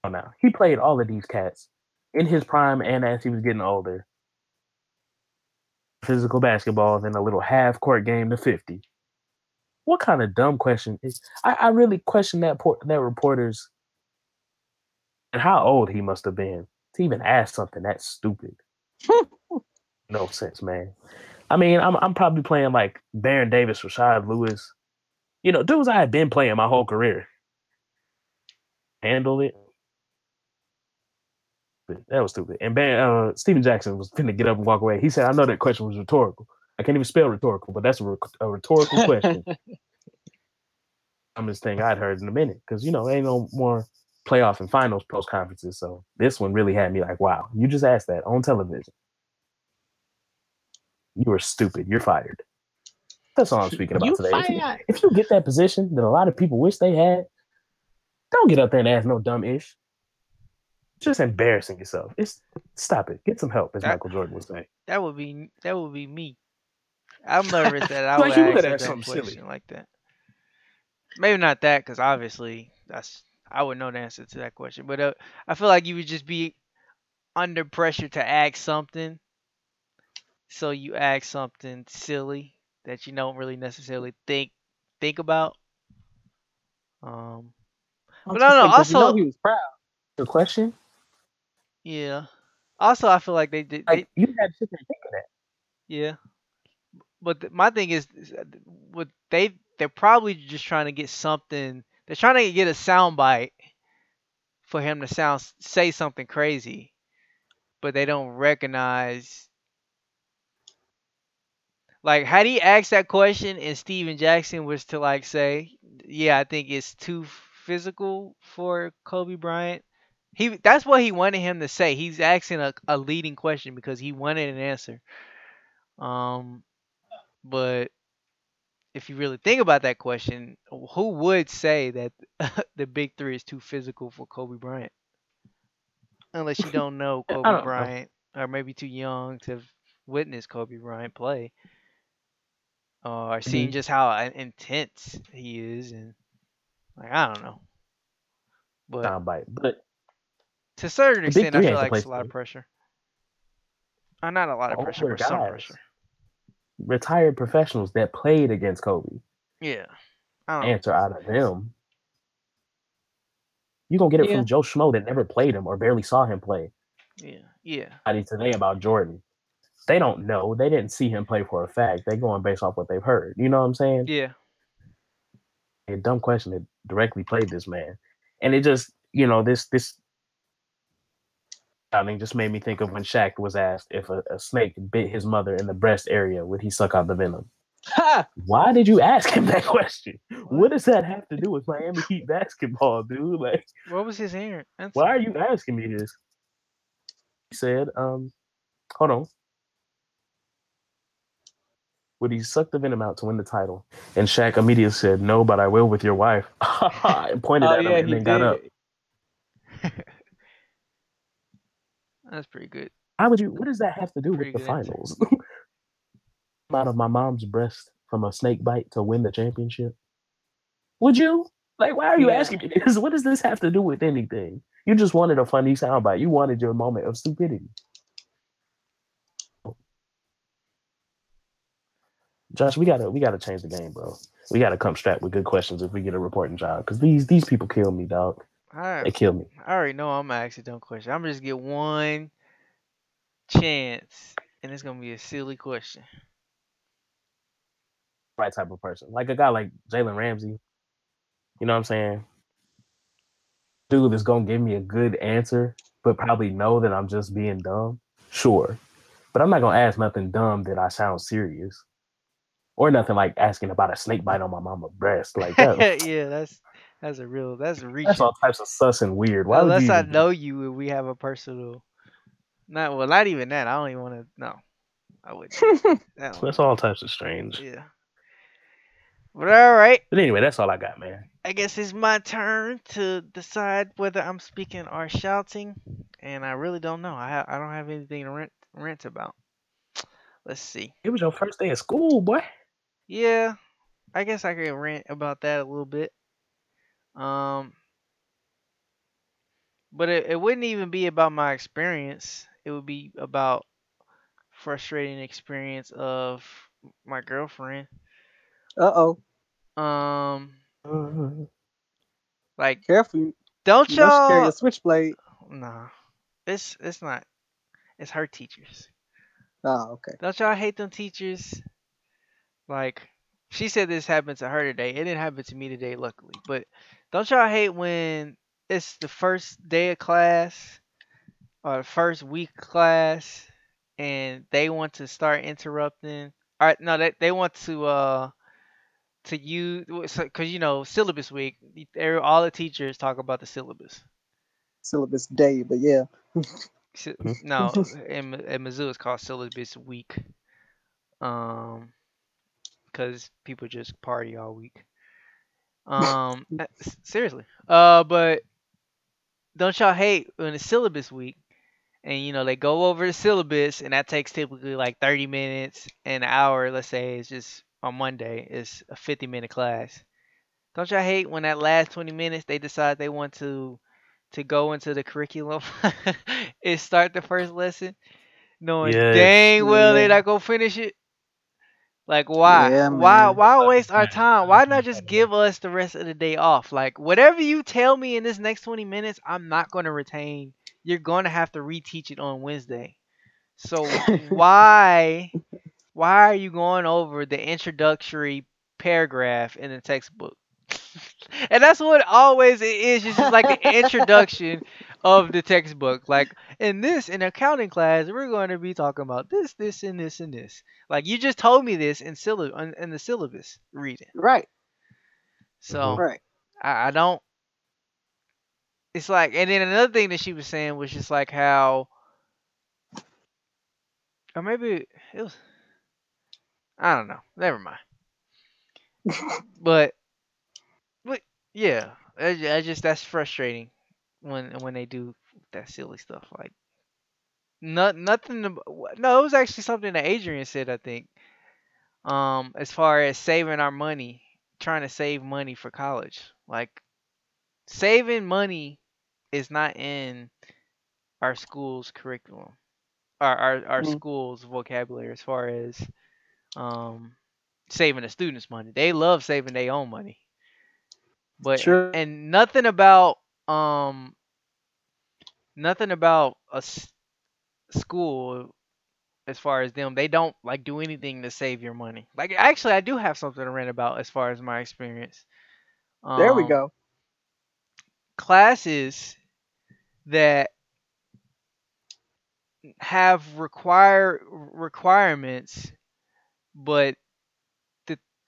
Oh no. He played all of these cats in his prime and as he was getting older. Physical basketball, then a little half court game to 50. What kind of dumb question is? I really question that reporter's and how old he must have been to even ask something that stupid. No sense, man. I mean, I'm probably playing like Baron Davis, Rashad Lewis. You know, dudes I had been playing my whole career. Handle it. That was stupid. And Steven Jackson was finna get up and walk away. He said, I know that question was rhetorical. I can't even spell rhetorical, but that's a rhetorical question. Dumbest thing I'd heard in a minute. Because, you know, ain't no more playoff and finals post conferences. So this one really had me like, wow, you just asked that on television. You were stupid. You're fired. That's all I'm speaking about today. If you get that position that a lot of people wish they had, don't get up there and ask no dumb ish. Just embarrassing yourself. Stop it. Get some help, as Michael Jordan would say. That would be me. I'm nervous that I would ask that question like that. Maybe not that, because obviously I would know the answer to that question. But I feel like you would just be under pressure to ask something. So you ask something silly that you don't really necessarily think about. But I don't know. Also, he was proud. The question? Yeah. Also, I feel like they did. Like, you had to sit there and think of that. Yeah. But my thing is, they're probably just trying to get something. They're trying to get a soundbite for him to say something crazy, but they don't recognize. Like, had he asked that question and Steven Jackson was to like say, "Yeah, I think it's too physical for Kobe Bryant." That's what he wanted him to say. He's asking a leading question because he wanted an answer. But if you really think about that question, who would say that the big three is too physical for Kobe Bryant? Unless you don't know Kobe Bryant, or maybe too young to have witnessed Kobe Bryant play, or seen just how intense he is, and like I don't know. But to a certain extent, I feel like it's a lot of pressure. Not a lot of pressure, but some pressure. Retired professionals that played against Kobe. Yeah. Answer out of them. You're going to get it from Joe Schmo that never played him or barely saw him play. Yeah. Today about Jordan. They don't know. They didn't see him play for a fact. They're going based off what they've heard. You know what I'm saying? Yeah. A dumb question that directly played this man. And it just, you know, this I mean, just made me think of when Shaq was asked if a snake bit his mother in the breast area, would he suck out the venom? Why did you ask him that question? What does that have to do with Miami Heat basketball, dude? Like, what was his answer? Why are you asking me this? He said, hold on. Would he suck the venom out to win the title? And Shaq immediately said, no, but I will with your wife. And pointed at him and then got up. That's pretty good. What does that have to do with the finals? Out of my mom's breast from a snake bite to win the championship? Would you? Like, why are you asking me this? What does this have to do with anything? You just wanted a funny soundbite. You wanted your moment of stupidity. Josh, we gotta change the game, bro. We gotta come strapped with good questions if we get a reporting job. Because these people kill me, dog. They kill me. I already know I'm gonna ask a dumb question. I'm gonna just get one chance, and it's gonna be a silly question. Right type of person, like a guy like Jalen Ramsey. You know what I'm saying? Dude is gonna give me a good answer, but probably know that I'm just being dumb. Sure, but I'm not gonna ask nothing dumb that I sound serious, or nothing like asking about a snake bite on my mama's breast. Like that. Yeah, that's a real that's That's reaching. all types of sus and weird. Why would Unless you I even? know you and we have a personal. Not even that. I don't even want to. No, I wouldn't. That's all types of strange. Yeah. But all right. But anyway, that's all I got, man. I guess it's my turn to decide whether I'm speaking or shouting, and I really don't know. I don't have anything to rant about. Let's see. It was your first day of school, boy. Yeah, I guess I could rant about that a little bit. Um, but it wouldn't even be about my experience. It would be about frustrating experience of my girlfriend. Uh-oh. Like, Careful. don't You must carry y'all? a switchblade. Nah, it's not. It's her teachers. Oh, okay. Don't y'all hate them teachers? Like, she said this happened to her today. It didn't happen to me today, luckily. But don't y'all hate when it's the first day of class or the first week of class and they want to start interrupting? All right, no, they want to use, because syllabus week. All the teachers talk about the syllabus. Syllabus day, but yeah. No, in Mizzou it's called syllabus week. Because people just party all week. Seriously. But don't y'all hate when it's syllabus week and they go over the syllabus and that takes typically like 30 minutes, an hour, let's say it's just on Monday, it's a 50-minute class. Don't y'all hate when that last 20 minutes they decide they want to go into the curriculum and start the first lesson, knowing dang well they're not gonna finish it? Like, why? Yeah, Why waste our time? Why not just give us the rest of the day off? Like, whatever you tell me in this next 20 minutes, I'm not going to retain. You're going to have to reteach it on Wednesday. So why are you going over the introductory paragraph in the textbook? And that's what always it is. It's just like the introduction of the textbook. Like, in accounting class, we're going to be talking about this, and this, and this. Like, you just told me this in the syllabus reading. Right. So Right. I don't. It's like, and then another thing that she was saying was just like how, or maybe it was, I don't know. Never mind. But yeah, I just that's frustrating when they do that silly stuff. Like, nothing. No, it was actually something that Adrian said, I think. As far as saving our money, trying to save money for college, like saving money is not in our school's curriculum, our school's vocabulary as far as saving the students' money. They love saving their own money, but Sure. and nothing about a school as far as them. They don't like do anything to save your money. Like, actually, I do have something to rant about as far as my experience. There we go. Classes that have requirements, but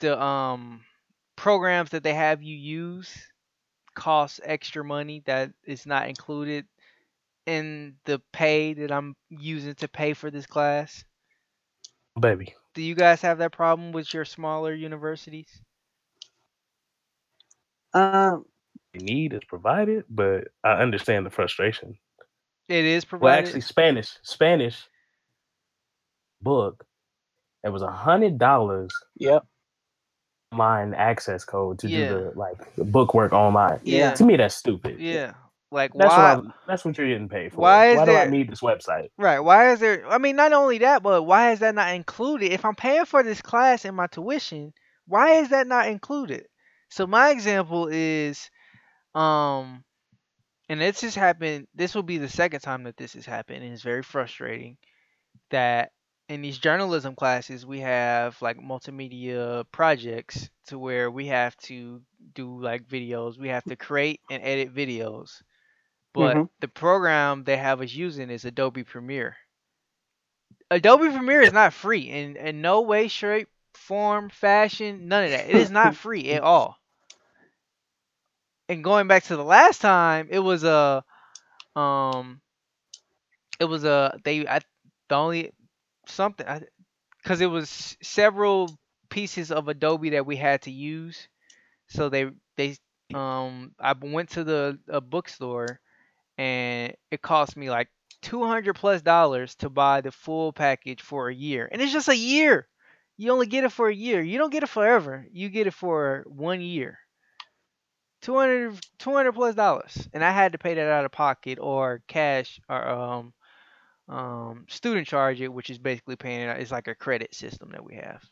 the programs that they have you use cost extra money that is not included in the pay that I'm using to pay for this class. Baby. Do you guys have that problem with your smaller universities? The need is provided, but I understand the frustration. It is Well, provided. actually, Spanish book. It was $100. Yep. Online access code to do the book work online. Yeah. To me, that's stupid. Yeah. Like, That's why? That's what you're getting paid for. Why do there- I need this website? Right. Why is there? I mean, not only that, but why is that not included? If I'm paying for this class in my tuition, why is that not included? So my example is, and this has happened. This will be the second time that this has happened, and it's very frustrating. that in these journalism classes we have like multimedia projects to where we have to do like videos. We have to create and edit videos. But Mm-hmm. the program they have us using is Adobe Premiere. Adobe Premiere is not free in no way, shape, form, fashion, none of that. It is not free at all. And going back to the last time, it was a the only something because it was several pieces of Adobe that we had to use. So they I went to the bookstore and it cost me like $200+ to buy the full package for a year, and it's just a year. You only get it for a year. You don't get it forever. You get it for 1 year. 200+ dollars, and I had to pay that out of pocket or cash or student charge it, which is basically paying it out. It's like a credit system that we have.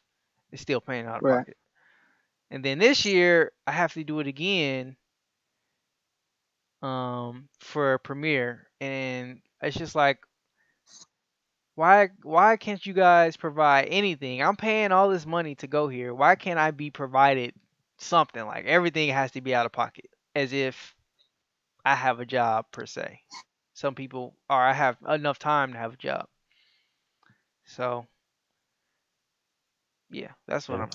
It's still paying out of Right. pocket. And then this year I have to do it again for Premiere, and it's just like why can't you guys provide anything? I'm paying all this money to go here. Why can't I be provided something? Like everything has to be out of pocket, as if I have a job per se. Some people, or I have enough time to have a job. So yeah, that's what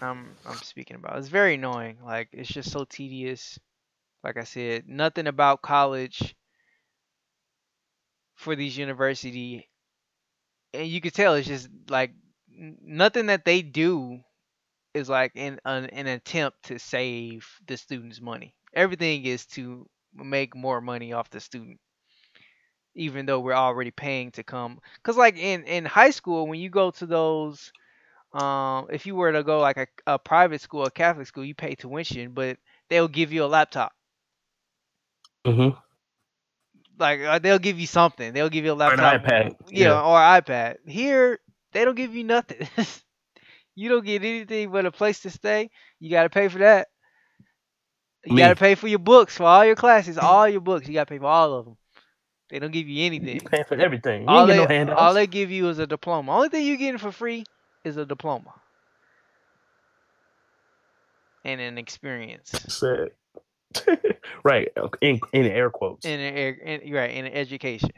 I'm speaking about. It's very annoying. Like it's just so tedious. Like I said, nothing about college for these university, and you could tell it's just like nothing that they do is like in an attempt to save the students money. Everything is to make more money off the student, even though we're already paying to come. Cause like in high school, when you go to those, if you were to go like a private school, a Catholic school, you pay tuition, but they'll give you a laptop. Mm-hmm. Like they'll give you something. They'll give you a Or an laptop. iPad. Yeah, or iPad. Here, they don't give you nothing. You don't get anything but a place to stay. You gotta pay for that. You gotta pay for your books for all your classes, all your books. You gotta pay for all of them. They don't give you anything. You paying for everything. You All ain't they, get no handouts. all they give you is a diploma. Only thing you getting for free is a diploma and an experience. Sad. Right, in air quotes. In an education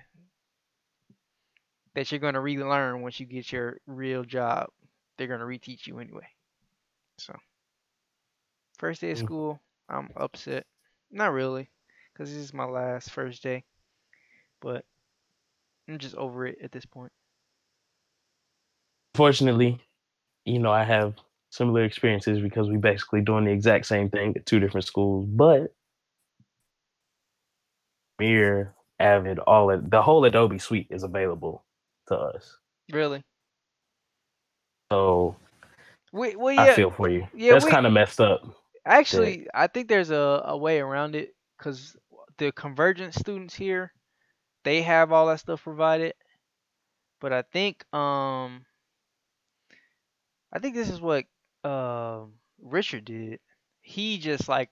that you're gonna relearn once you get your real job. They're gonna reteach you anyway. So first day of school, I'm upset. Not really, because this is my last first day, but I'm just over it at this point. Fortunately, I have similar experiences because we basically doing the exact same thing at two different schools, but Premiere, Avid, the whole Adobe suite is available to us. Really? So Well, yeah, I feel for you. yeah, That's kind of messed up. Actually, I think there's a way around it because the Convergent students here, they have all that stuff provided. But I think this is what Richard did. He just like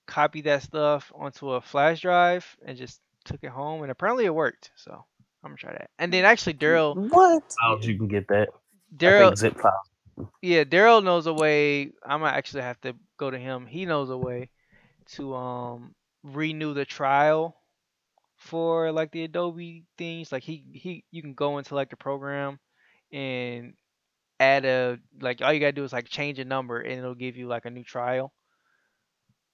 copied that stuff onto a flash drive and just took it home, and apparently it worked. So I'm gonna try that. And then actually Daryl, What? Files you can get that. I Daryl, think zip files. yeah, Daryl knows a way. I might actually have to go to him. He knows a way to renew the trial for like the Adobe things. Like you can go into like the program and add like all you gotta do is like change a number and it'll give you like a new trial.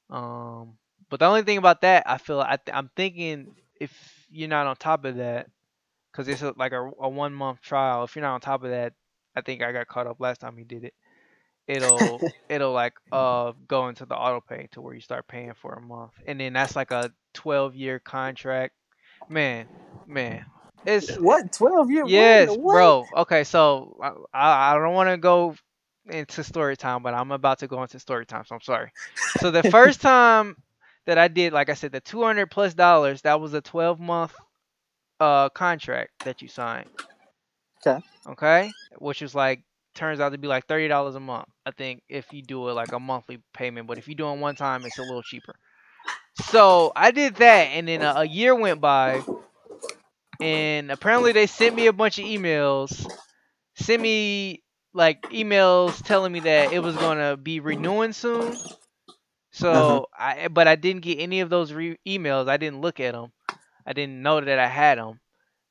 But the only thing about that, I feel I'm thinking if you're not on top of that, because it's like a 1 month trial. If you're not on top of that, I think I got caught up last time he did it. It'll like go into the auto pay to where you start paying for a month, and then that's like a 12-year contract. Man, it's What? 12 years? yes, bro. Okay, so I don't want to go into story time, but I'm about to go into story time, so I'm sorry. So the first time that I did, like I said, the $200+, that was a 12-month contract that you signed. Okay, which was like turns out to be like $30 a month. I think if you do it like a monthly payment, but if you do it one time, it's a little cheaper. So I did that, and then a year went by, and apparently they sent me a bunch of emails. Sent me like emails telling me that it was gonna be renewing soon. So but I didn't get any of those emails. I didn't look at them. I didn't know that I had them.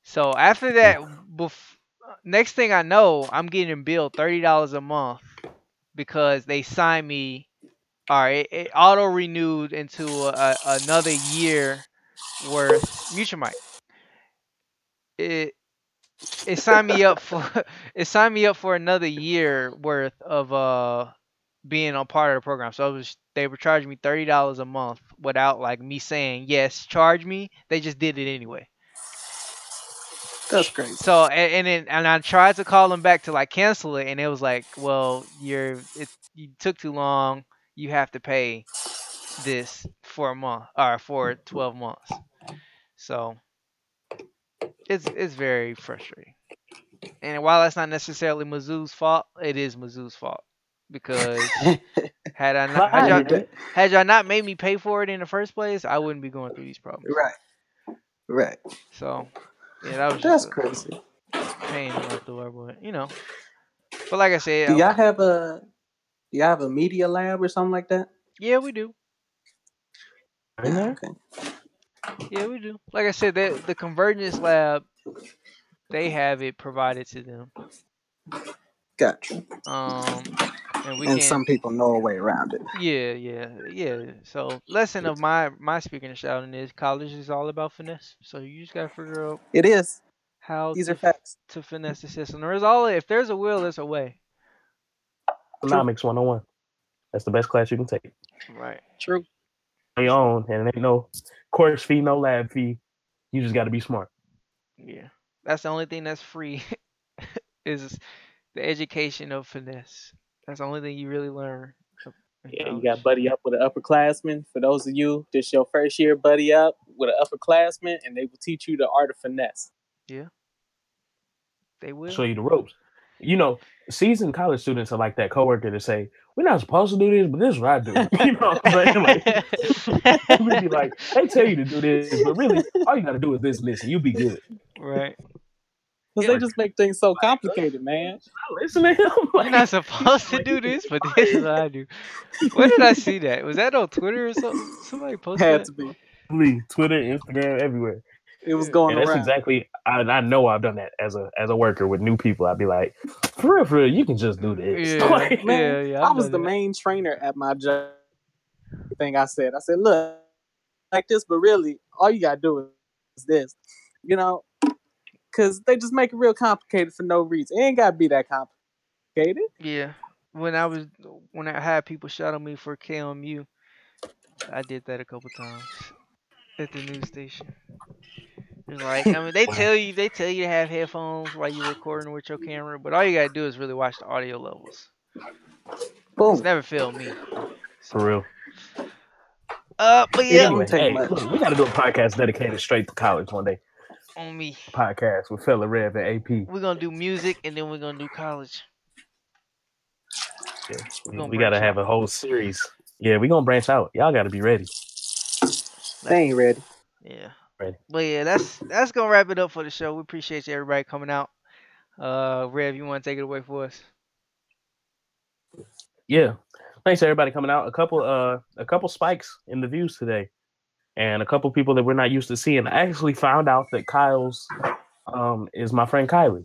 So after that, next thing I know, I'm getting billed $30 a month because they signed me. All right, it auto renewed into another year worth. Mute your mic. It signed me up for another year worth of being a part of the program. So they were charging me $30 a month without like me saying yes, charge me. They just did it anyway. That's crazy. So and I tried to call them back to like cancel it, and it was like, well, you took too long. You have to pay this for a month or for 12 months. So it's very frustrating. And while that's not necessarily Mizzou's fault, it is Mizzou's fault because had y'all not made me pay for it in the first place, I wouldn't be going through these problems. Right. So yeah, that was That's just crazy. pain in my door, but you know. But like I said, Do y'all have a media lab or something like that? Yeah, we do. Okay. Yeah, we do. Like I said, the Convergence Lab, they have it provided to them. Gotcha. And some people know a way around it. Yeah. So lesson of my speaking and shouting is college is all about finesse. So you just gotta figure out it is how these are facts to finesse the system. If there's a will, there's a way. Economics 101. That's the best class you can take. Right. True. On your own, and it ain't no course fee, no lab fee. You just got to be smart. Yeah, that's the only thing that's free is the education of finesse. That's the only thing you really learn. Yeah, you got buddy up with an upperclassman. For those of you, this your first year buddy up with an upperclassman, and they will teach you the art of finesse. Yeah, they will show you the ropes. You know, seasoned college students are like that coworker to say, "We're not supposed to do this, but this is what I do." You know what I'm saying? Like, really, like they tell you to do this, but really, all you got to do is this and this, and you'll be good. Right. Because they just make things so complicated, man. Listen to him. Like, you're not supposed to do this, but this is what I do. Where did I see that? Was that on Twitter or something? Somebody posted Had that? to be. Twitter, Instagram, everywhere. It was going and around. That's exactly. I know I've done that as a worker with new people. I'd be like, for real, you can just do this. Yeah, like, man, yeah. I was the main trainer at my job. Thing I said, look, like this, but really, all you gotta do is this, you know, because they just make it real complicated for no reason. It ain't gotta be that complicated. Yeah. When I had people shout at me for KMU, I did that a couple times at the news station. It's like, I mean, they tell you to have headphones while you're recording with your camera, but all you gotta do is really watch the audio levels. Boom. It's never failed me. For real. But yeah. Anyway, look, we gotta do a podcast dedicated straight to college one day. On me. Podcast with Fella Rev and AP. We're gonna do music and then we're gonna do college. Yeah, we gotta have a whole series. Yeah, we're gonna branch out. Y'all gotta be ready. They ain't ready. Yeah. Ready. But yeah, that's gonna wrap it up for the show. We appreciate you everybody coming out. Rev, you wanna take it away for us? Yeah. Thanks everybody coming out. A couple spikes in the views today. And a couple people that we're not used to seeing. I actually found out that Kyle's is my friend Kylie.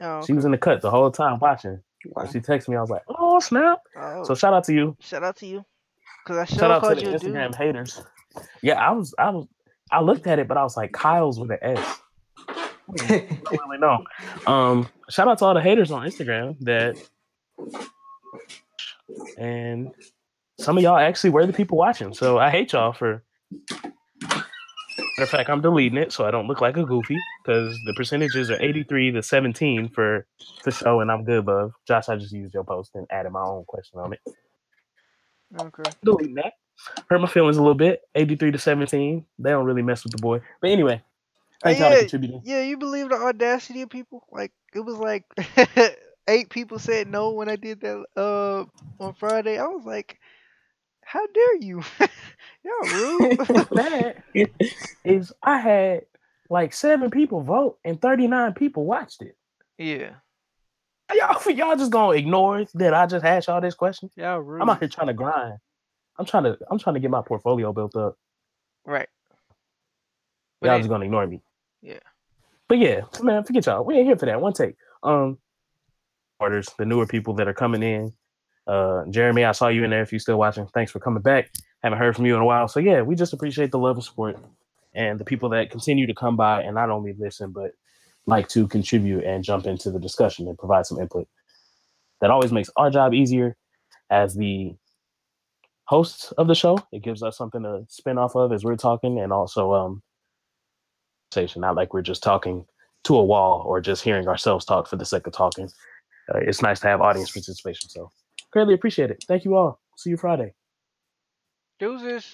Oh, okay. She was in the cut the whole time watching. Wow. She texted me. I was like, "Oh snap!" Oh. So shout out to you. Shout out to you. Cause I Shout out to the you Instagram haters. Yeah, I looked at it, but I was like, Kyle's with an S. I don't really know. Shout out to all the haters on Instagram and some of y'all actually were the people watching. So I hate y'all for. Matter of fact, I'm deleting it so I don't look like a goofy because the percentages are 83 to 17 for show, and I'm good, love. Josh, I just used your post and added my own question on it. Okay. Deleting that. Hurt my feelings a little bit. 83 to 17. They don't really mess with the boy. But anyway, thanks y'all for contributing. Yeah, you believe the audacity of people? Like, it was like 8 people said no when I did that on Friday. I was like, how dare you? Y'all rude. That is, I had like 7 people vote and 39 people watched it. Yeah. Y'all just gonna ignore that I just asked y'all this question? Y'all rude. I'm out here trying to grind. I'm trying to get my portfolio built up. Right. Y'all just gonna ignore me. Yeah. But yeah, man, forget y'all. We ain't here for that. One take. Orders, the newer people that are coming in. Jeremy, I saw you in there. If you're still watching, thanks for coming back. Haven't heard from you in a while. So yeah, we just appreciate the love and support and the people that continue to come by and not only listen, but like to contribute and jump into the discussion and provide some input. That always makes our job easier as the hosts of the show. It gives us something to spin off of as we're talking, and also not like we're just talking to a wall or just hearing ourselves talk for the sake of talking. It's nice to have audience participation. So greatly appreciate it. Thank you all. See you Friday. Deuces.